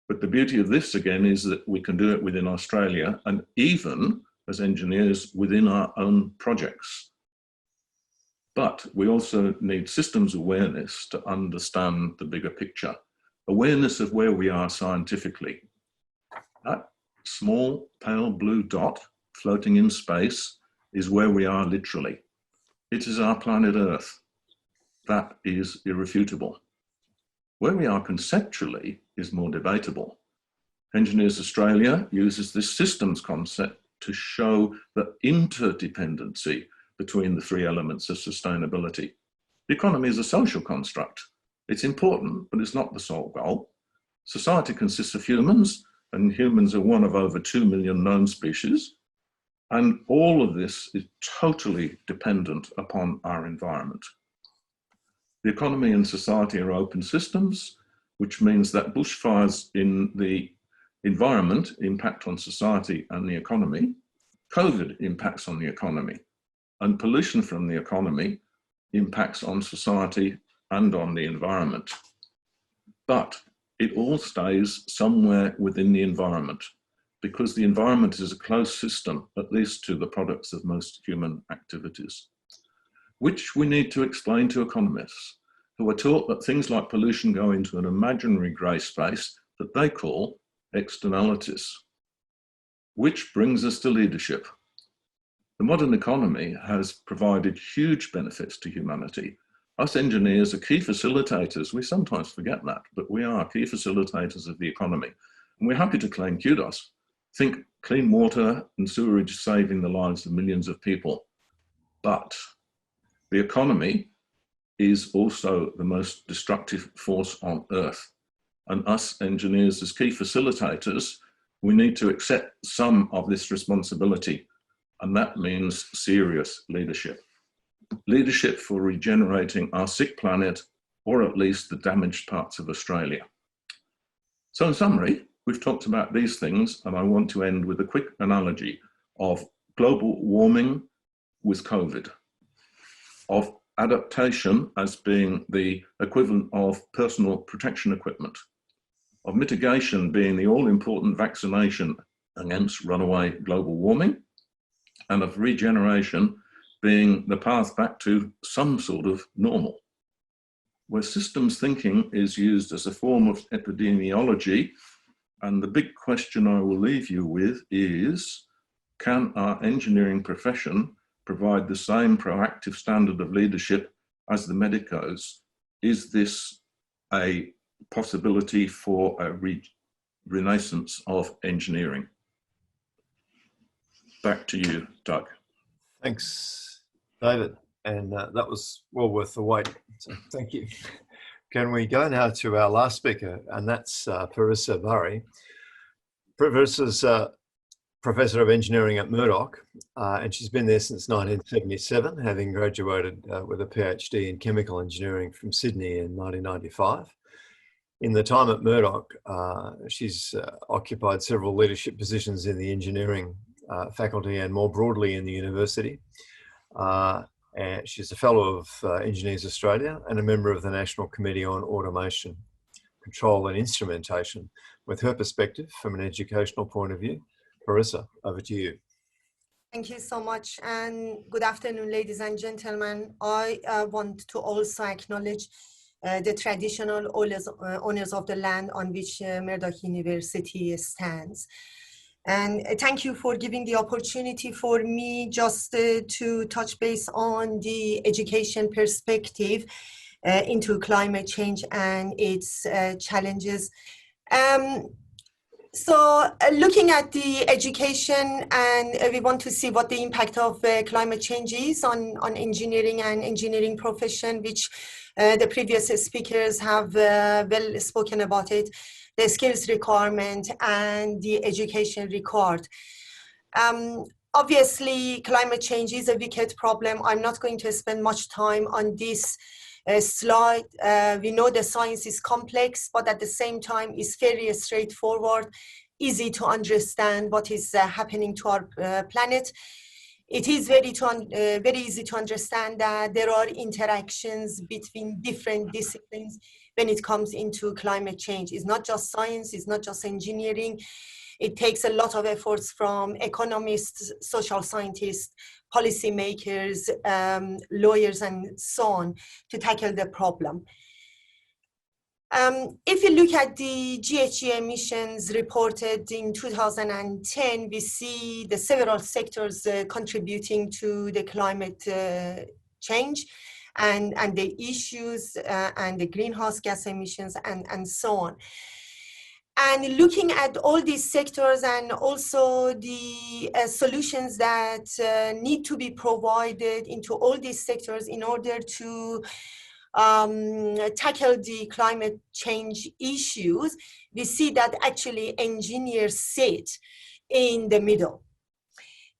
But the beauty of this again is that we can do it within Australia and even as engineers within our own projects. But we also need systems awareness to understand the bigger picture, awareness of where we are scientifically. That small pale blue dot floating in space is where we are literally. It is our planet Earth. That is irrefutable. Where we are conceptually is more debatable. Engineers Australia uses this systems concept to show the interdependency between the 3 elements of sustainability. The economy is a social construct. It's important, but it's not the sole goal. Society consists of humans, and humans are one of over 2 million known species. And all of this is totally dependent upon our environment. The economy and society are open systems, which means that bushfires in the environment impact on society and the economy. COVID impacts on the economy, and pollution from the economy impacts on society and on the environment. But it all stays somewhere within the environment, because the environment is a closed system, at least to the products of most human activities, which we need to explain to economists who are taught that things like pollution go into an imaginary grey space that they call externalities. Which brings us to leadership. The modern economy has provided huge benefits to humanity. Us engineers are key facilitators. We sometimes forget that, but we are key facilitators of the economy. And we're happy to claim kudos. Think clean water and sewerage saving the lives of millions of people. But the economy is also the most destructive force on Earth. And us engineers as key facilitators, we need to accept some of this responsibility. And that means serious leadership. Leadership for regenerating our sick planet, or at least the damaged parts of Australia. So in summary, we've talked about these things, and I want to end with a quick analogy of global warming with COVID, of adaptation as being the equivalent of personal protection equipment, of mitigation being the all-important vaccination against runaway global warming, and of regeneration being the path back to some sort of normal, where systems thinking is used as a form of epidemiology. And the big question I will leave you with is, can our engineering profession provide the same proactive standard of leadership as the medicos? Is this a possibility for a renaissance of engineering? Back to you, Doug. Thanks, David. And that was well worth the wait. So thank you. Can we go now to our last speaker, and that's Parissa Burry. Parissa's Professor of Engineering at Murdoch, and she's been there since 1977, having graduated with a PhD in Chemical Engineering from Sydney in 1995. In the time at Murdoch, she's occupied several leadership positions in the engineering faculty and more broadly in the university. And she's a fellow of Engineers Australia and a member of the National Committee on Automation, Control and Instrumentation, with her perspective from an educational point of view. Parissa, over to you. Thank you so much, and good afternoon, ladies and gentlemen. I want to also acknowledge the traditional owners of the land on which Murdoch University stands. And thank you for giving the opportunity for me just to touch base on the education perspective into climate change and its challenges. So looking at the education, and we want to see what the impact of climate change is on engineering and engineering profession, which the previous speakers have well spoken about it, the skills requirement and the education required. Obviously, climate change is a wicked problem. I'm not going to spend much time on this slide. We know the science is complex, but at the same time, it's very straightforward, easy to understand what is happening to our planet. It is very easy to understand that there are interactions between different disciplines when it comes into climate change. It's not just science, it's not just engineering. It takes a lot of efforts from economists, social scientists, policymakers, lawyers, and so on to tackle the problem. If you look at the GHG emissions reported in 2010, we see the several sectors contributing to the climate change and the issues and the greenhouse gas emissions and so on. And looking at all these sectors and also the solutions that need to be provided into all these sectors in order to tackle the climate change issues, we see that actually engineers sit in the middle.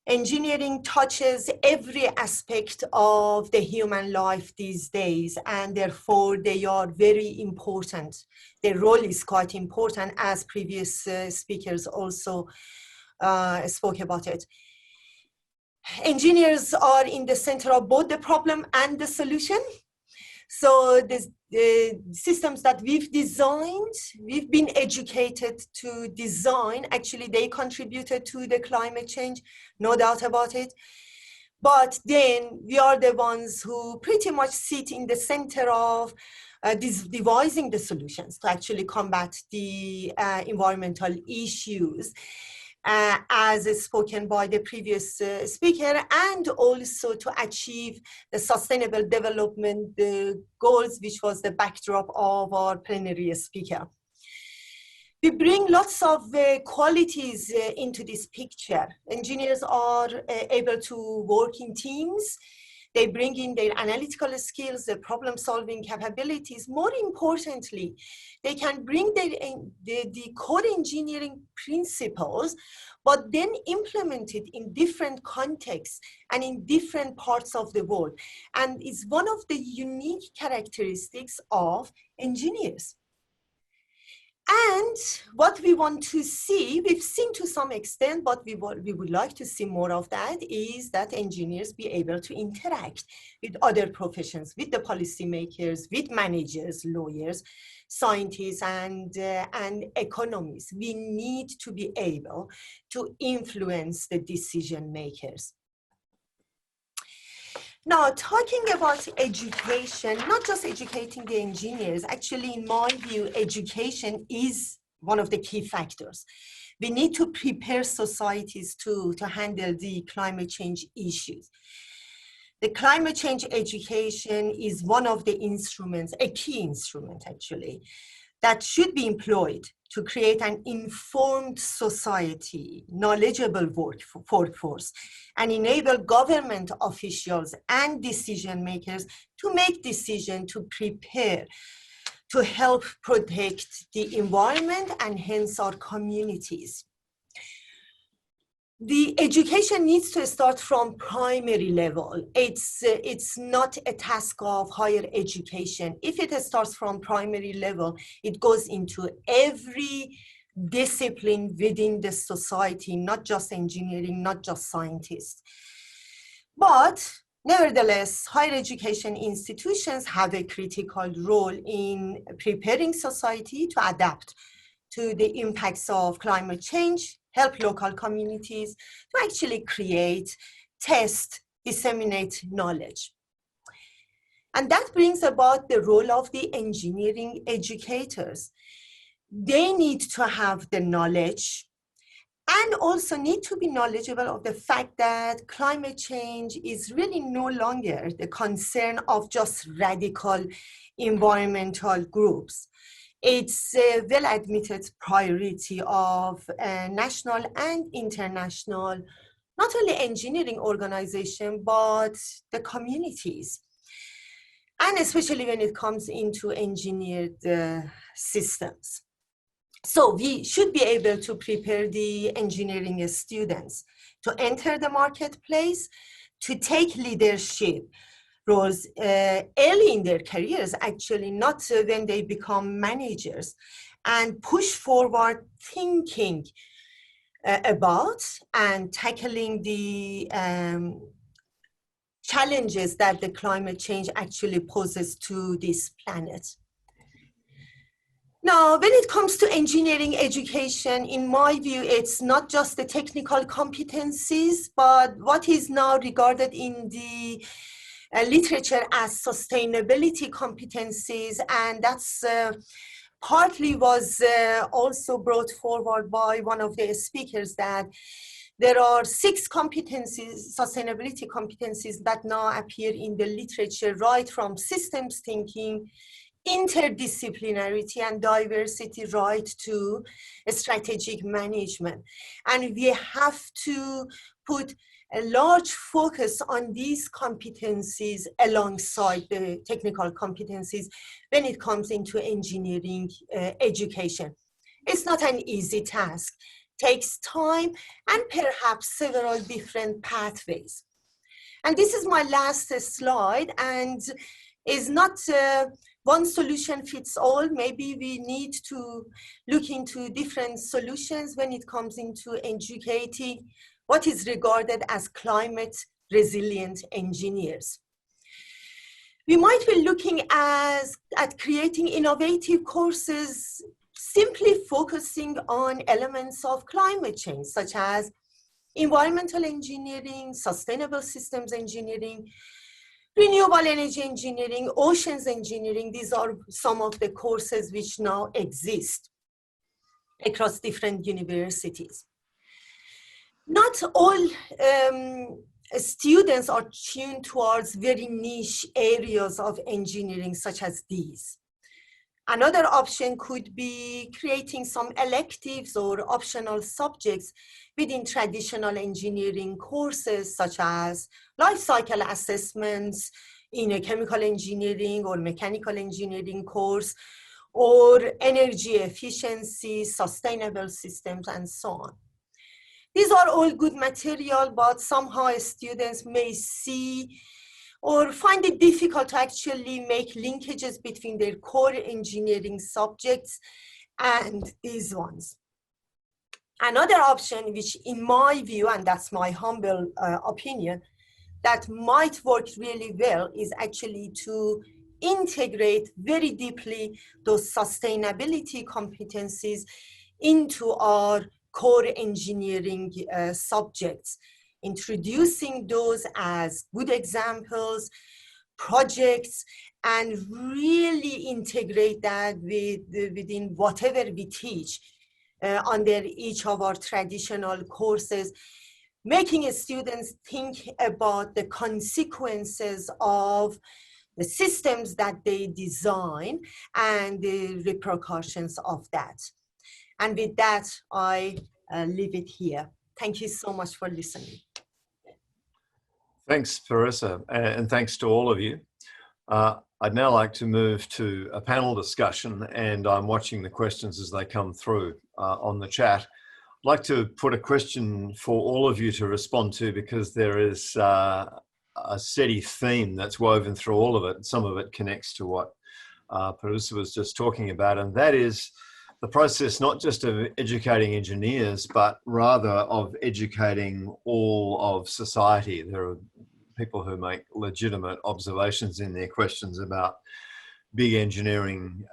Engineering touches every aspect of the human life these days, and therefore they are very important. Their role is quite important, as previous speakers also spoke about it. Engineers are in the center of both the problem and the solution. So the systems that we've designed, we've been educated to design, actually they contributed to the climate change, no doubt about it. But then we are the ones who pretty much sit in the center of devising the solutions to actually combat the environmental issues. As spoken by the previous speaker, and also to achieve the sustainable development goals, which was the backdrop of our plenary speaker. We bring lots of qualities into this picture. Engineers are able to work in teams. They bring in their analytical skills, their problem-solving capabilities. More importantly, they can bring the core engineering principles, but then implement it in different contexts and in different parts of the world. And it's one of the unique characteristics of engineers. And what we want to see, we've seen to some extent, but we would like to see more of that, is that engineers be able to interact with other professions, with the policymakers, with managers, lawyers, scientists, and economists. We need to be able to influence the decision makers. Now, talking about education, not just educating the engineers, actually, in my view, education is one of the key factors. We need to prepare societies to handle the climate change issues. The climate change education is one of the instruments, a key instrument actually, that should be employed to create an informed society, knowledgeable workforce, and enable government officials and decision makers to make decisions to prepare, to help protect the environment and hence our communities. The education needs to start from primary level. It's not a task of higher education. If it starts from primary level, it goes into every discipline within the society, not just engineering, not just scientists. But nevertheless, higher education institutions have a critical role in preparing society to adapt to the impacts of climate change, help local communities to actually create, test, disseminate knowledge. And that brings about the role of the engineering educators. They need to have the knowledge and also need to be knowledgeable of the fact that climate change is really no longer the concern of just radical environmental groups. It's a well-admitted priority of national and international, not only engineering organizations, but the communities. And especially when it comes into engineered systems. So we should be able to prepare the engineering students to enter the marketplace, to take leadership roles early in their careers, actually, not when they become managers, and push forward thinking about and tackling the challenges that the climate change actually poses to this planet. Now, when it comes to engineering education, in my view, it's not just the technical competencies, but what is now regarded in the literature as sustainability competencies, and that's partly was also brought forward by one of the speakers, that there are 6 competencies, sustainability competencies, that now appear in the literature, right from systems thinking, interdisciplinarity and diversity, right to strategic management. And we have to put a large focus on these competencies alongside the technical competencies when it comes into engineering education. It's not an easy task. It takes time and perhaps several different pathways. And this is my last slide, and is not one solution fits all. Maybe we need to look into different solutions when it comes into educating what is regarded as climate resilient engineers. We might be looking at creating innovative courses simply focusing on elements of climate change, such as environmental engineering, sustainable systems engineering, renewable energy engineering, oceans engineering. These are some of the courses which now exist across different universities. Not all students are tuned towards very niche areas of engineering such as these. Another option could be creating some electives or optional subjects within traditional engineering courses, such as life cycle assessments in a chemical engineering or mechanical engineering course, or energy efficiency, sustainable systems, and so on. These are all good material, but somehow students may see or find it difficult to actually make linkages between their core engineering subjects and these ones. Another option, which in my view, and that's my humble opinion, that might work really well is actually to integrate very deeply those sustainability competencies into our core engineering subjects, introducing those as good examples, projects, and really integrate that within whatever we teach under each of our traditional courses, making students think about the consequences of the systems that they design and the repercussions of that. And with that, I leave it here. Thank you so much for listening. Thanks, Parisa, and thanks to all of you. I'd now like to move to a panel discussion, and I'm watching the questions as they come through on the chat. I'd like to put a question for all of you to respond to, because there is a steady theme that's woven through all of it. Some of it connects to what Parisa was just talking about, and that is the process not just of educating engineers, but rather of educating all of society. There are people who make legitimate observations in their questions about big engineering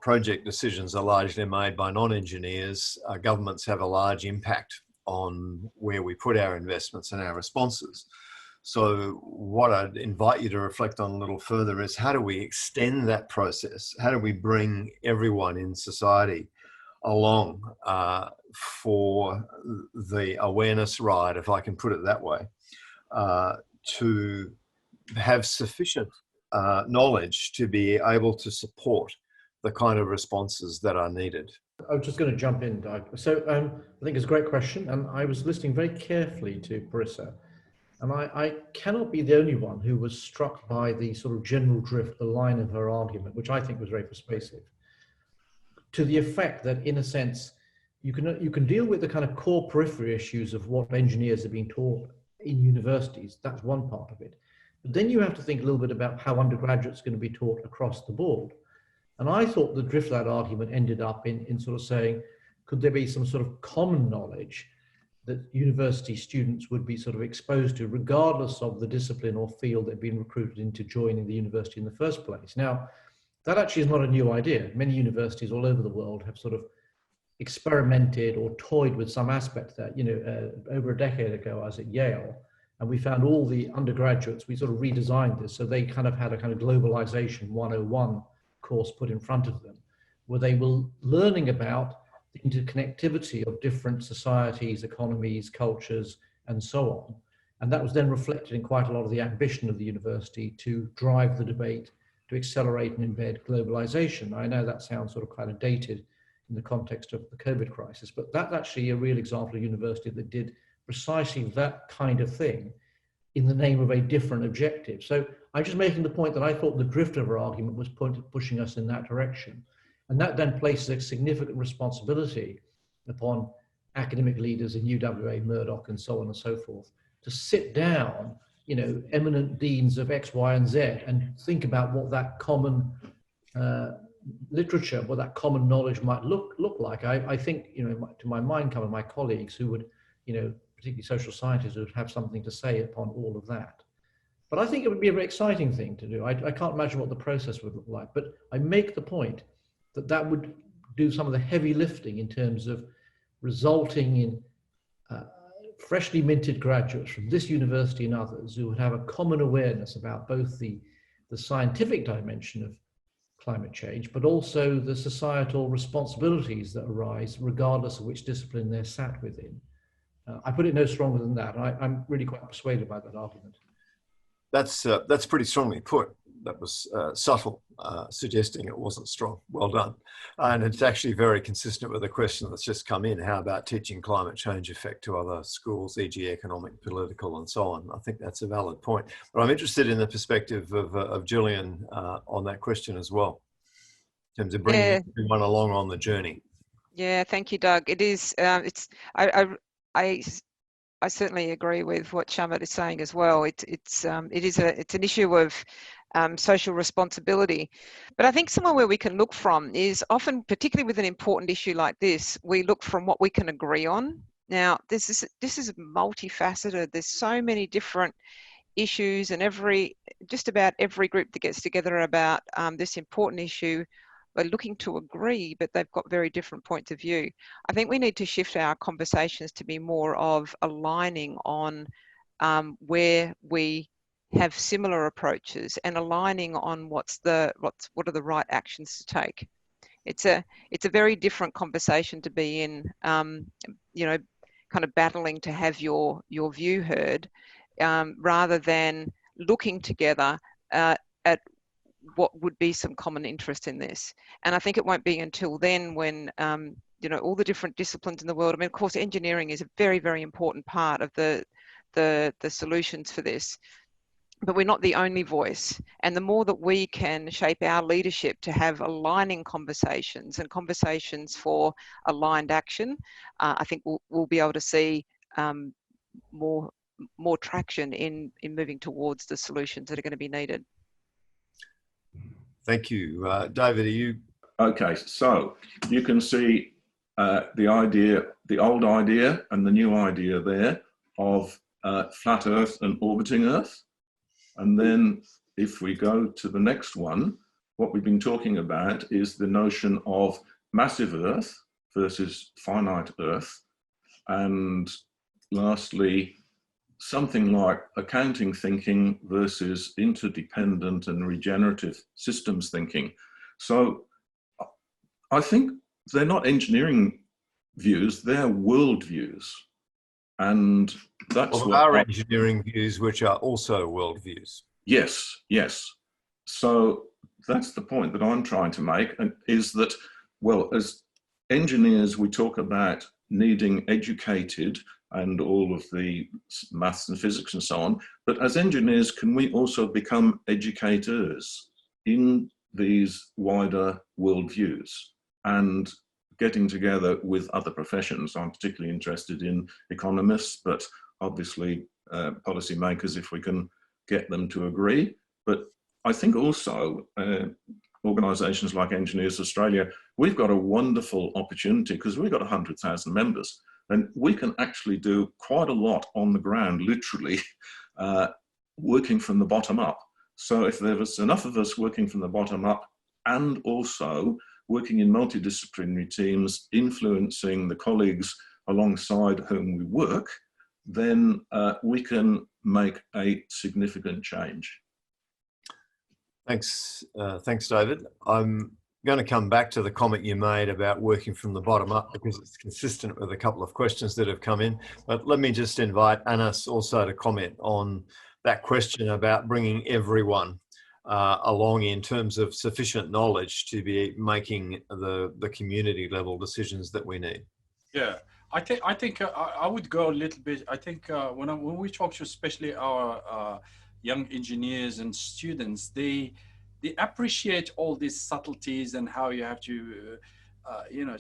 project decisions are largely made by non-engineers. Governments have a large impact on where we put our investments and our responses. So what I'd invite you to reflect on a little further is, how do we extend that process? How do we bring everyone in society along for the awareness ride, if I can put it that way, to have sufficient knowledge to be able to support the kind of responses that are needed? I was just going to jump in, Doug. So I think it's a great question, and I was listening very carefully to Parissa, and I cannot be the only one who was struck by the sort of general drift, the line of her argument, which I think was very persuasive, to the effect that, in a sense, you can deal with the kind of core periphery issues of what engineers are being taught in universities. That's one part of it. But then you have to think a little bit about how undergraduates are going to be taught across the board. And I thought the drift of that argument ended up in sort of saying, could there be some sort of common knowledge that university students would be sort of exposed to, regardless of the discipline or field they've been recruited into joining the university in the first place? Now, that actually is not a new idea. Many universities all over the world have sort of experimented or toyed with some aspect of that. You know, over a decade ago, I was at Yale, and we found all the undergraduates, we sort of redesigned this, so they kind of had a kind of globalization 101 course put in front of them, where they were learning about the interconnectivity of different societies, economies, cultures, and so on. And that was then reflected in quite a lot of the ambition of the university to drive the debate, to accelerate and embed globalization. I know that sounds sort of kind of dated in the context of the COVID crisis, but that's actually a real example of a university that did precisely that kind of thing in the name of a different objective. So I'm just making the point that I thought the drift of our argument was pushing us in that direction. And that then places a significant responsibility upon academic leaders in UWA, Murdoch, and so on and so forth, to sit down, you know, eminent deans of X, Y, and Z, and think about what that common literature, what that common knowledge might look like. I think, you know, to my mind come my colleagues who would, you know, particularly social scientists, who would have something to say upon all of that. But I think it would be a very exciting thing to do. I can't imagine what the process would look like, but I make the point that that would do some of the heavy lifting in terms of resulting in freshly minted graduates from this university and others who would have a common awareness about both the scientific dimension of climate change, but also the societal responsibilities that arise regardless of which discipline they're sat within. I put it no stronger than that. I'm really quite persuaded by that argument. That's pretty strongly put. That was subtle, suggesting it wasn't strong. Well done. And it's actually very consistent with the question that's just come in. How about teaching climate change effect to other schools, e.g. economic, political, and so on? I think that's a valid point. But I'm interested in the perspective of Gillian on that question as well, in terms of bringing everyone along on the journey. Yeah, thank you, Doug. It is, I certainly agree with what Shamat is saying as well. It's an issue of social responsibility, but I think somewhere where we can look from is often, particularly with an important issue like this, we look from what we can agree on. Now, this is multifaceted. There's so many different issues, and just about every group that gets together about this important issue are looking to agree, but they've got very different points of view. I think we need to shift our conversations to be more of aligning on where we have similar approaches and aligning on what are the right actions to take. It's a very different conversation to be in, you know, kind of battling to have your view heard, rather than looking together at what would be some common interest in this. And I think it won't be until then when, you know, all the different disciplines in the world, I mean, of course, engineering is a very, very important part of the solutions for this, but we're not the only voice. And the more that we can shape our leadership to have aligning conversations and conversations for aligned action, I think we'll be able to see more traction in moving towards the solutions that are going to be needed. Thank you. David, are you? Okay, so you can see the old idea and the new idea there of flat Earth and orbiting Earth. And then if we go to the next one, what we've been talking about is the notion of massive Earth versus finite Earth. And lastly, something like accounting thinking versus interdependent and regenerative systems thinking. So I think they're not engineering views, they're world views. And that's well, what there are engineering views which are also world views. Yes, yes. So that's the point that I'm trying to make, and is that, well, as engineers, we talk about needing educated and all of the maths and physics and so on, but as engineers, can we also become educators in these wider worldviews and getting together with other professions? I'm particularly interested in economists, but obviously policymakers, if we can get them to agree. But I think also organisations like Engineers Australia, we've got a wonderful opportunity because we've got 100,000 members and we can actually do quite a lot on the ground, literally working from the bottom up. So if there was enough of us working from the bottom up and also working in multidisciplinary teams, influencing the colleagues alongside whom we work, then we can make a significant change. Thanks, thanks, David. I'm going to come back to the comment you made about working from the bottom up because it's consistent with a couple of questions that have come in. But let me just invite Anas also to comment on that question about bringing everyone along in terms of sufficient knowledge to be making the community level decisions that we need. Yeah. I think I would go a little bit. I think when we talk to especially our young engineers and students, they appreciate all these subtleties and how you have to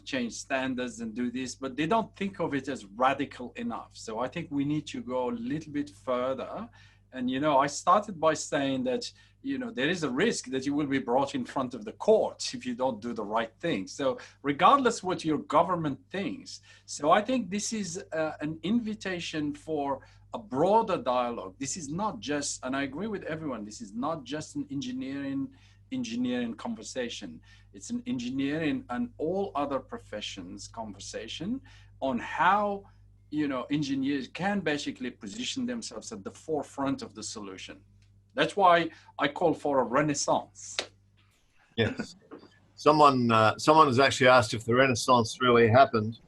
change standards and do this, but they don't think of it as radical enough. So I think we need to go a little bit further. And I started by saying that there is a risk that you will be brought in front of the court if you don't do the right thing. So regardless what your government thinks. So I think this is an invitation for a broader dialogue. This is not just, and I agree with everyone, this is not just an engineering conversation. It's an engineering and all other professions conversation on how engineers can basically position themselves at the forefront of the solution. That's why I call for a renaissance. Yes. Someone has actually asked if the renaissance really happened.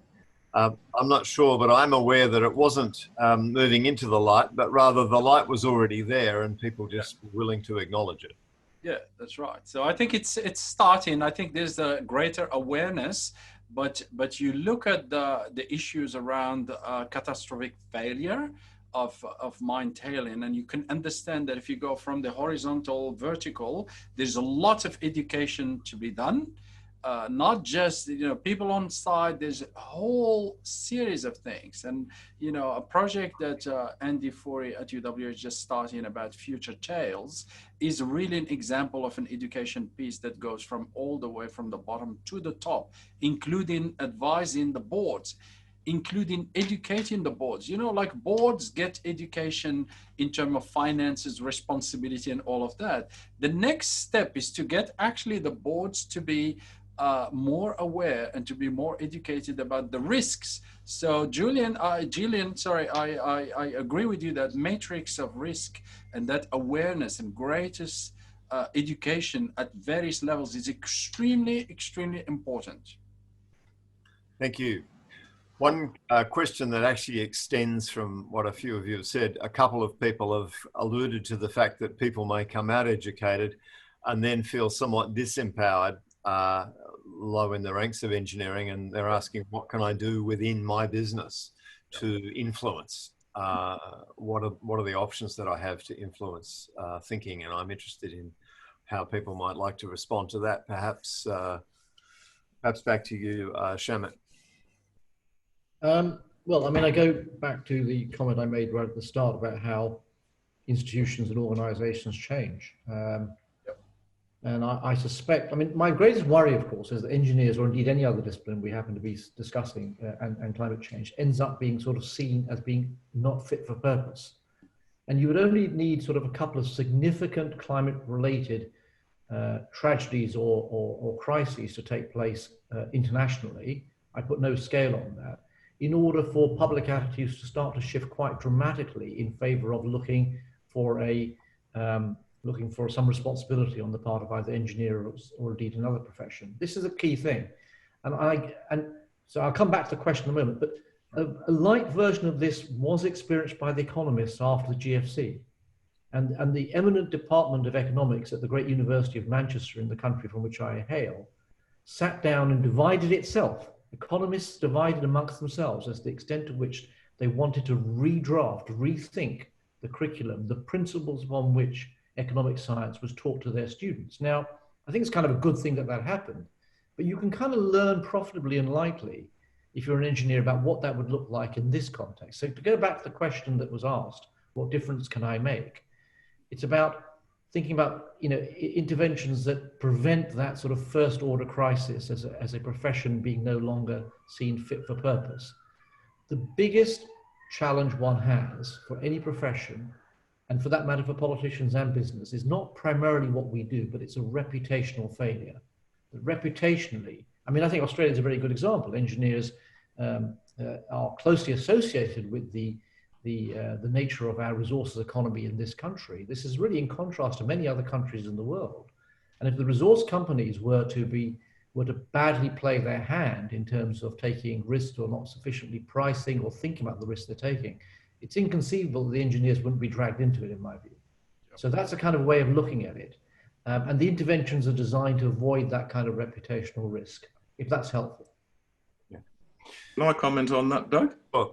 I'm not sure, but I'm aware that it wasn't moving into the light, but rather the light was already there and people just were willing to acknowledge it. Yeah, that's right. So I think it's starting. I think there's a greater awareness, but you look at the issues around catastrophic failure of mine tailing, and you can understand that if you go from the horizontal vertical, there's a lot of education to be done. Not just people on site, there's a whole series of things. And a project that Andy Forey at UWA is just starting about future tales is really an example of an education piece that goes from all the way from the bottom to the top, including advising the boards, including educating the boards. Like boards get education in terms of finances, responsibility, and all of that. The next step is to get actually the boards to be more aware and to be more educated about the risks. So Gillian, I agree with you that matrix of risk and that awareness and greatest education at various levels is extremely, extremely important. Thank you. One question that actually extends from what a few of you have said. A couple of people have alluded to the fact that people may come out educated and then feel somewhat disempowered low in the ranks of engineering, and they're asking, what can I do within my business to influence? What are the options that I have to influence thinking? And I'm interested in how people might like to respond to that. Perhaps back to you, Shamit. Well, I mean, I go back to the comment I made right at the start about how institutions and organizations change. And I suspect, I mean, my greatest worry, of course, is that engineers, or indeed any other discipline we happen to be discussing, and climate change ends up being sort of seen as being not fit for purpose. And you would only need sort of a couple of significant climate-related tragedies or crises to take place internationally. I put no scale on that, in order for public attitudes to start to shift quite dramatically in favor of looking for some responsibility on the part of either engineers or indeed another profession. This is a key thing. And so I'll come back to the question in a moment, but a light version of this was experienced by the economists after the GFC. And the eminent Department of Economics at the great University of Manchester in the country from which I hail sat down and divided itself. Economists divided amongst themselves as to the extent to which they wanted to redraft, rethink the curriculum, the principles upon which economic science was taught to their students. Now, I think it's kind of a good thing that that happened, but you can kind of learn profitably and lightly if you're an engineer about what that would look like in this context. So to go back to the question that was asked, what difference can I make? It's about thinking about, you know, interventions that prevent that sort of first order crisis as a profession being no longer seen fit for purpose. The biggest challenge one has for any profession, and for that matter for politicians and business, is not primarily what we do, but it's a reputational failure. That reputationally, I mean, I think Australia is a very good example. Engineers are closely associated with the nature of our resources economy in this country. This is really in contrast to many other countries in the world. And if the resource companies were to badly play their hand in terms of taking risks or not sufficiently pricing or thinking about the risks they're taking, it's inconceivable that the engineers wouldn't be dragged into it, in my view. So that's a kind of way of looking at it. And the interventions are designed to avoid that kind of reputational risk, if that's helpful. Yeah. Can I comment on that, Doug? Well,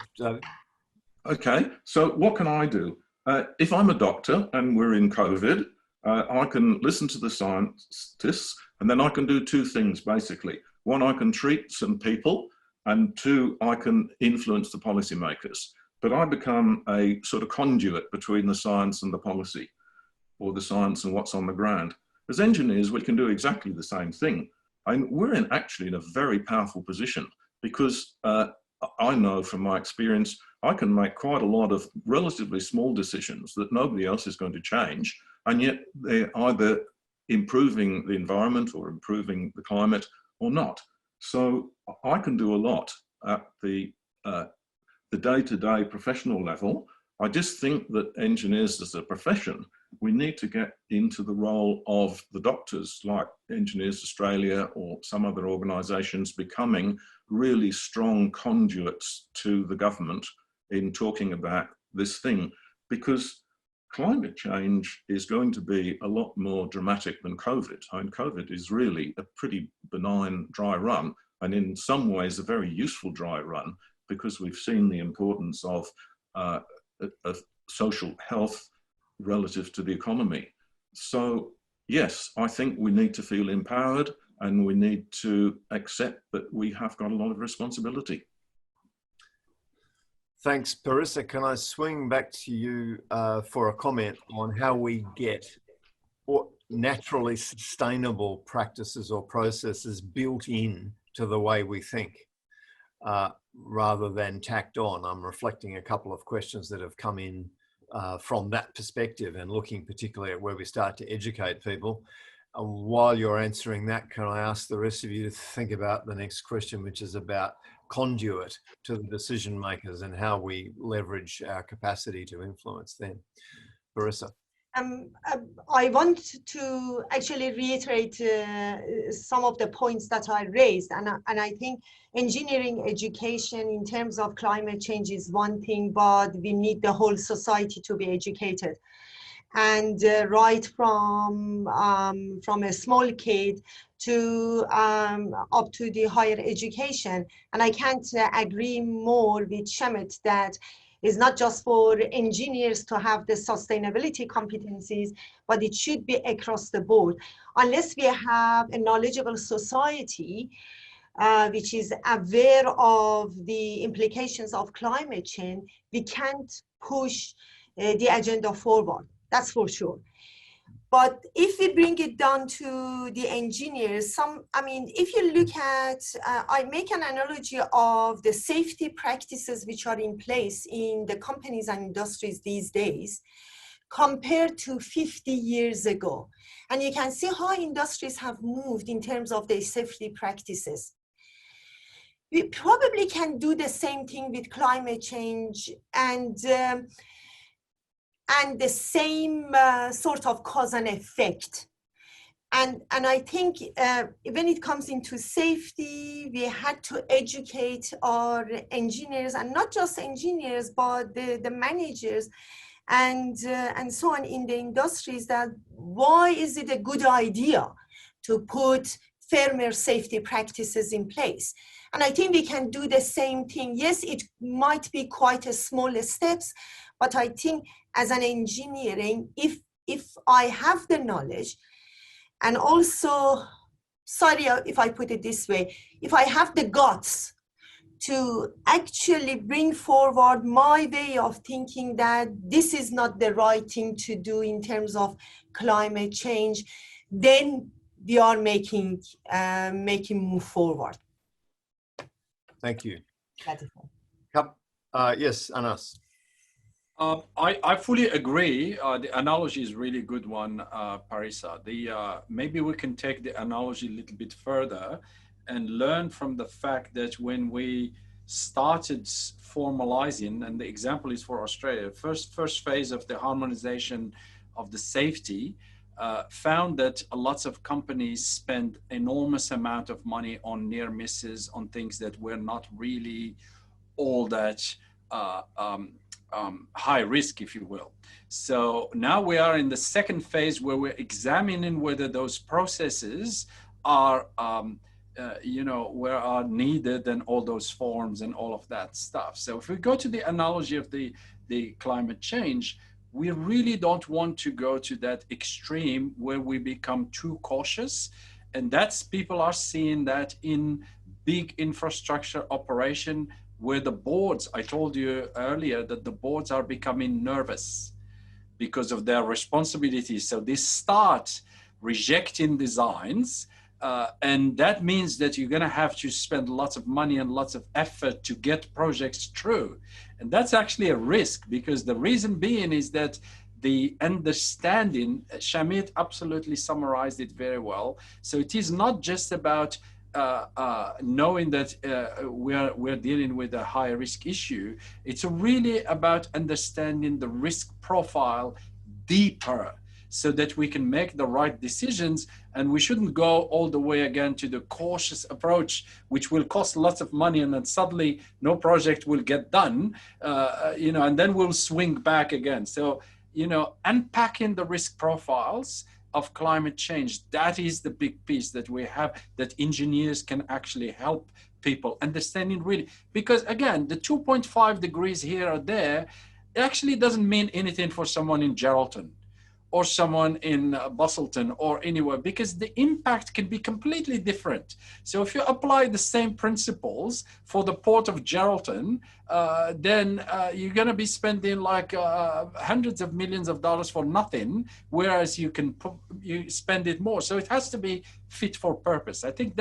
Okay, so what can I do? If I'm a doctor and we're in COVID, I can listen to the scientists, and then I can do two things, basically. One, I can treat some people, and two, I can influence the policymakers. But I become a sort of conduit between the science and the policy, or the science and what's on the ground. As engineers, we can do exactly the same thing. We're actually in a very powerful position, because I know from my experience, I can make quite a lot of relatively small decisions that nobody else is going to change, and yet they're either improving the environment or improving the climate or not. So I can do a lot at the day-to-day professional level. I just think that engineers as a profession, we need to get into the role of the doctors, like Engineers Australia or some other organisations, becoming really strong conduits to the government in talking about this thing, because climate change is going to be a lot more dramatic than COVID. I mean, COVID is really a pretty benign dry run, and in some ways a very useful dry run, because we've seen the importance of social health relative to the economy. So yes, I think we need to feel empowered, and we need to accept that we have got a lot of responsibility. Thanks, Parissa. Can I swing back to you for a comment on how we get naturally sustainable practices or processes built in to the way we think rather than tacked on? I'm reflecting a couple of questions that have come in from that perspective, and looking particularly at where we start to educate people. While you're answering that, can I ask the rest of you to think about the next question, which is about conduit to the decision makers and how we leverage our capacity to influence them. Parissa. I want to actually reiterate some of the points that I raised, and I think engineering education in terms of climate change is one thing, but we need the whole society to be educated. And right from a small kid to up to the higher education. And I can't agree more with Shemet that it's not just for engineers to have the sustainability competencies, but it should be across the board. Unless we have a knowledgeable society which is aware of the implications of climate change, we can't push the agenda forward. That's for sure. But if we bring it down to the engineers, if you look at, I make an analogy of the safety practices which are in place in the companies and industries these days, compared to 50 years ago. And you can see how industries have moved in terms of their safety practices. we probably can do the same thing with climate change and the same sort of cause and effect. And I think when it comes into safety, we had to educate our engineers, and not just engineers, but the managers and so on in the industries, that why is it a good idea to put firmer safety practices in place. And I think we can do the same thing. Yes, it might be quite a small steps, but I think as an engineering, if I have the knowledge, and also, sorry if I put it this way, if I have the guts to actually bring forward my way of thinking that this is not the right thing to do in terms of climate change, then we are making move forward. Thank you. Gratifying. Yes, Anas. I fully agree. The analogy is really good one, Parisa. Maybe we can take the analogy a little bit further and learn from the fact that when we started formalizing, and the example is for Australia, first phase of the harmonization of the safety, found that lots of companies spend enormous amount of money on near misses, on things that were not really all that high risk, if you will. So now we are in the second phase where we're examining whether those processes are, where are needed, and all those forms and all of that stuff. So if we go to the analogy of the climate change, we really don't want to go to that extreme where we become too cautious. And that's, people are seeing that in big infrastructure operation, where the boards, I told you earlier that the boards are becoming nervous because of their responsibilities. So they start rejecting designs, and that means that you're gonna have to spend lots of money and lots of effort to get projects through. And that's actually a risk, because the reason being is that the understanding, Shamit absolutely summarized it very well. So it is not just about knowing that we're dealing with a high risk issue. It's really about understanding the risk profile deeper, so that we can make the right decisions. And we shouldn't go all the way again to the cautious approach, which will cost lots of money, and then suddenly no project will get done, and then we'll swing back again. So, unpacking the risk profiles of climate change, that is the big piece that we have, that engineers can actually help people understanding really, because again, the 2.5 degrees here or there actually doesn't mean anything for someone in Geraldton or someone in Busselton or anywhere, because the impact can be completely different. So if you apply the same principles for the port of Geraldton, then you're gonna be spending like hundreds of millions of dollars for nothing, whereas you spend it more. So it has to be fit for purpose. I think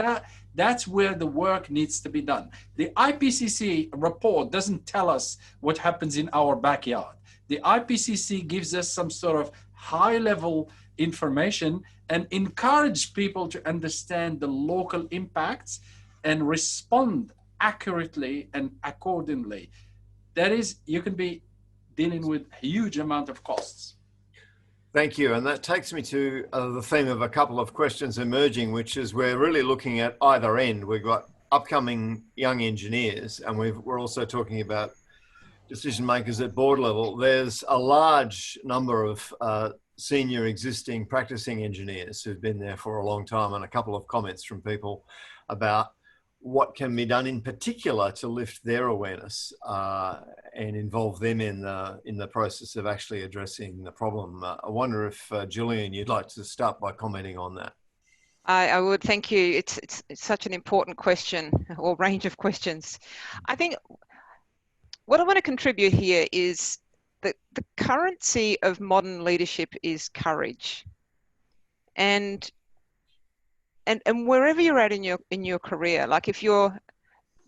that's where the work needs to be done. The IPCC report doesn't tell us what happens in our backyard. The IPCC gives us some sort of high-level information and encourage people to understand the local impacts and respond accurately and accordingly. That is, you can be dealing with a huge amount of costs. Thank you. And that takes me to the theme of a couple of questions emerging, which is we're really looking at either end. We've got upcoming young engineers, and we're also talking about decision makers at board level. There's a large number of senior existing practicing engineers who've been there for a long time, and a couple of comments from people about what can be done in particular to lift their awareness and involve them in the process of actually addressing the problem. I wonder if Julian, you'd like to start by commenting on that. I would, thank you. It's such an important question, or range of questions. I think what I want to contribute here is that the currency of modern leadership is courage. And wherever you're at in your career, like if you're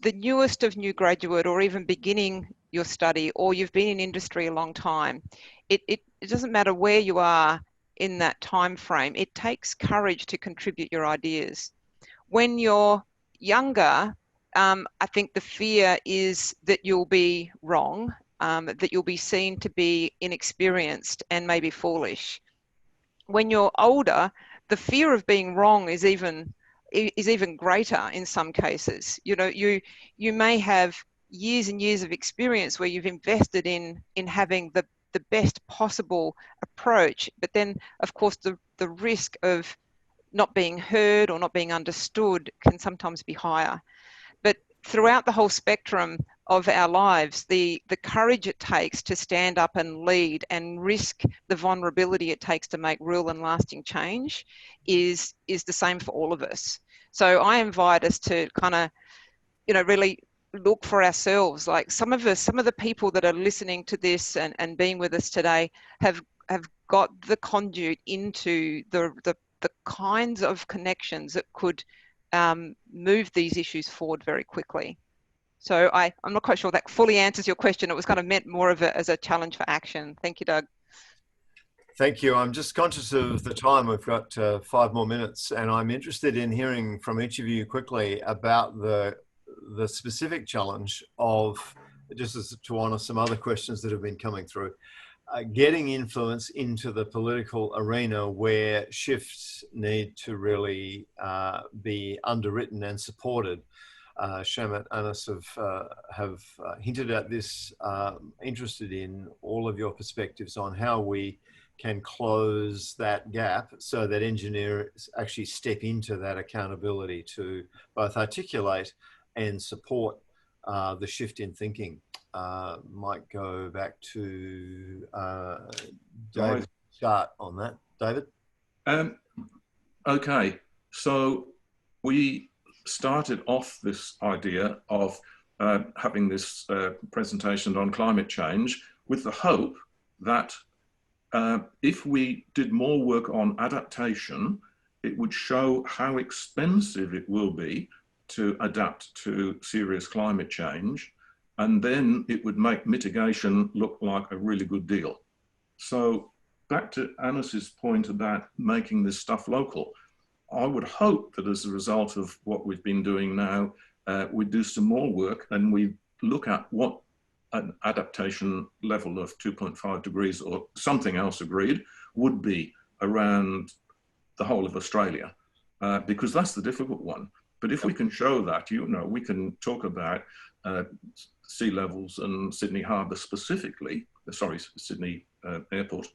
the newest of new graduate, or even beginning your study, or you've been in industry a long time, it doesn't matter where you are in that time frame. It takes courage to contribute your ideas. When you're younger, I think the fear is that you'll be wrong, that you'll be seen to be inexperienced and maybe foolish. When you're older, the fear of being wrong is even greater in some cases. You know, you may have years and years of experience where you've invested in having the best possible approach, but then of course the risk of not being heard or not being understood can sometimes be higher. But throughout the whole spectrum of our lives, the courage it takes to stand up and lead and risk the vulnerability it takes to make real and lasting change is the same for all of us. So I invite us to kind of, you know, really look for ourselves. Like some of the people that are listening to this and being with us today have got the conduit into the kinds of connections that could move these issues forward very quickly. So I'm not quite sure that fully answers your question. It was kind of meant more of as a challenge for action. Thank you, Doug. Thank you. I'm just conscious of the time. We've got 5 more minutes, and I'm interested in hearing from each of you quickly about the specific challenge of, just as to honor some other questions that have been coming through, getting influence into the political arena where shifts need to really be underwritten and supported. Shamet, Anas have hinted at this, interested in all of your perspectives on how we can close that gap so that engineers actually step into that accountability to both articulate and support the shift in thinking. Might go back to David. Start on that, David. Okay, so we started off this idea of having this presentation on climate change with the hope that if we did more work on adaptation, it would show how expensive it will be to adapt to serious climate change, and then it would make mitigation look like a really good deal. So back to Anas's point about making this stuff local, I would hope that as a result of what we've been doing now, we do some more work and we look at what an adaptation level of 2.5 degrees or something else agreed would be around the whole of Australia, because that's the difficult one. But if we can show that, you know, we can talk about sea levels and Sydney Harbour specifically, sorry, Sydney Airport,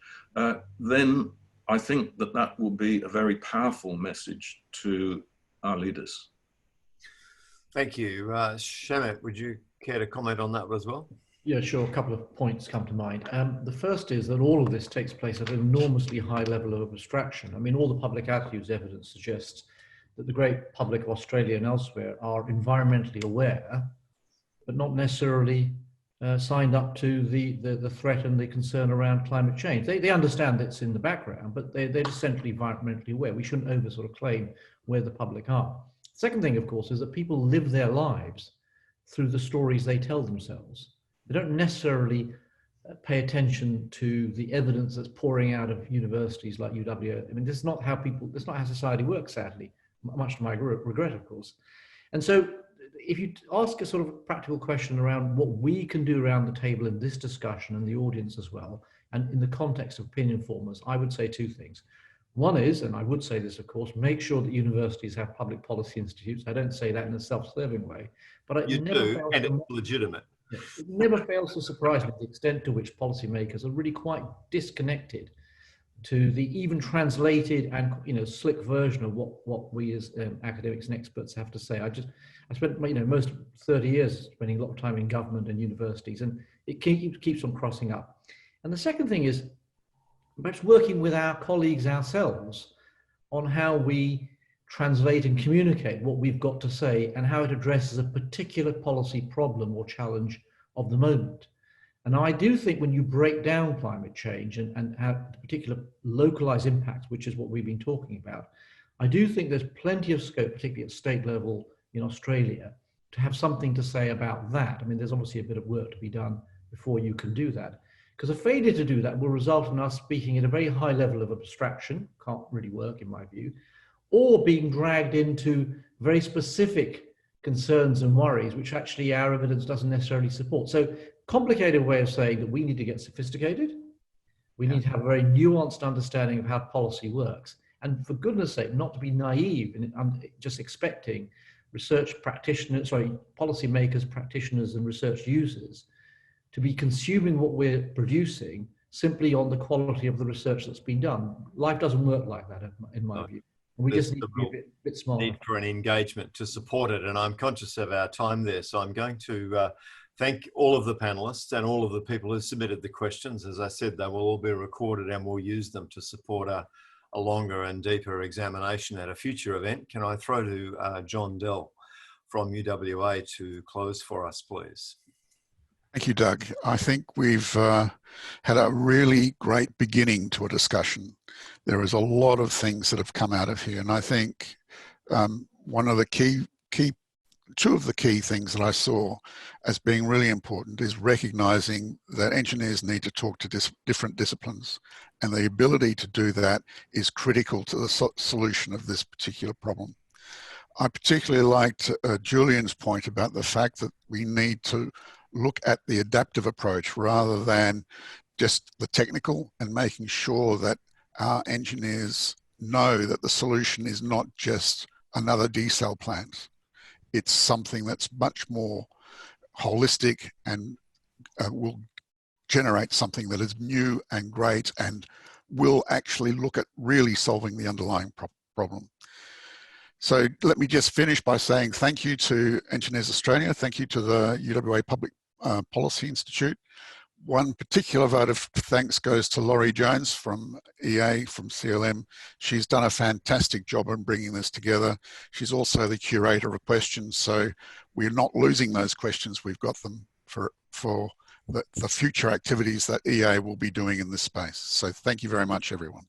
then I think that that will be a very powerful message to our leaders. Thank you. Shamet, would you care to comment on that as well? Yeah, sure. A couple of points come to mind. The first is that all of this takes place at an enormously high level of abstraction. I mean, all the public attitudes evidence suggests that the great public of Australia and elsewhere are environmentally aware, but not necessarily signed up to the threat and the concern around climate change. They understand it's in the background, but they're essentially environmentally aware. We shouldn't over sort of claim where the public are. Second thing, of course, is that people live their lives through the stories they tell themselves. They don't necessarily pay attention to the evidence that's pouring out of universities like UWA. I mean, this is not how society works, sadly, much to my regret, of course. And so if you ask a sort of practical question around what we can do around the table in this discussion and the audience as well, and in the context of opinion formers, I would say 2 things. One is, and I would say this, of course, make sure that universities have public policy institutes. I don't say that in a self-serving way, but you do, and it's legitimate. It never fails to surprise me the extent to which policymakers are really quite disconnected to the even translated and, you know, slick version of what we as academics and experts have to say. I spent, you know, most 30 years spending a lot of time in government and universities, and it keeps on crossing up. And the second thing is perhaps working with our colleagues ourselves on how we translate and communicate what we've got to say and how it addresses a particular policy problem or challenge of the moment. And I do think when you break down climate change and have particular localized impacts, which is what we've been talking about, I do think there's plenty of scope, particularly at state level in Australia, to have something to say about that. I mean, there's obviously a bit of work to be done before you can do that, because a failure to do that will result in us speaking at a very high level of abstraction, can't really work in my view, or being dragged into very specific concerns and worries, which actually our evidence doesn't necessarily support. So complicated way of saying that we need to get sophisticated. We need to have a very nuanced understanding of how policy works. And for goodness sake, not to be naive and just expecting research practitioners, policymakers, practitioners, and research users to be consuming what we're producing simply on the quality of the research that's been done. Life doesn't work like that, in my view. And we just need to be a bit smarter. Need for an engagement to support it. And I'm conscious of our time there. So I'm going to thank all of the panelists and all of the people who submitted the questions. As I said, they will all be recorded and we'll use them to support a longer and deeper examination at a future event. Can I throw to John Dell from UWA to close for us, please? Thank you, Doug. I think we've had a really great beginning to a discussion. There is a lot of things that have come out of here, and I think one of the two of the key things that I saw as being really important is recognizing that engineers need to talk to different disciplines, and the ability to do that is critical to the solution of this particular problem. I particularly liked Julian's point about the fact that we need to look at the adaptive approach rather than just the technical, and making sure that our engineers know that the solution is not just another desal plant. It's something that's much more holistic and will generate something that is new and great and will actually look at really solving the underlying problem. So let me just finish by saying thank you to Engineers Australia, thank you to the UWA Public Policy Institute. One particular vote of thanks goes to Laurie Jones from EA, from CLM. She's done a fantastic job in bringing this together. She's also the curator of questions, so we're not losing those questions. We've got them for the future activities that EA will be doing in this space. So thank you very much, everyone.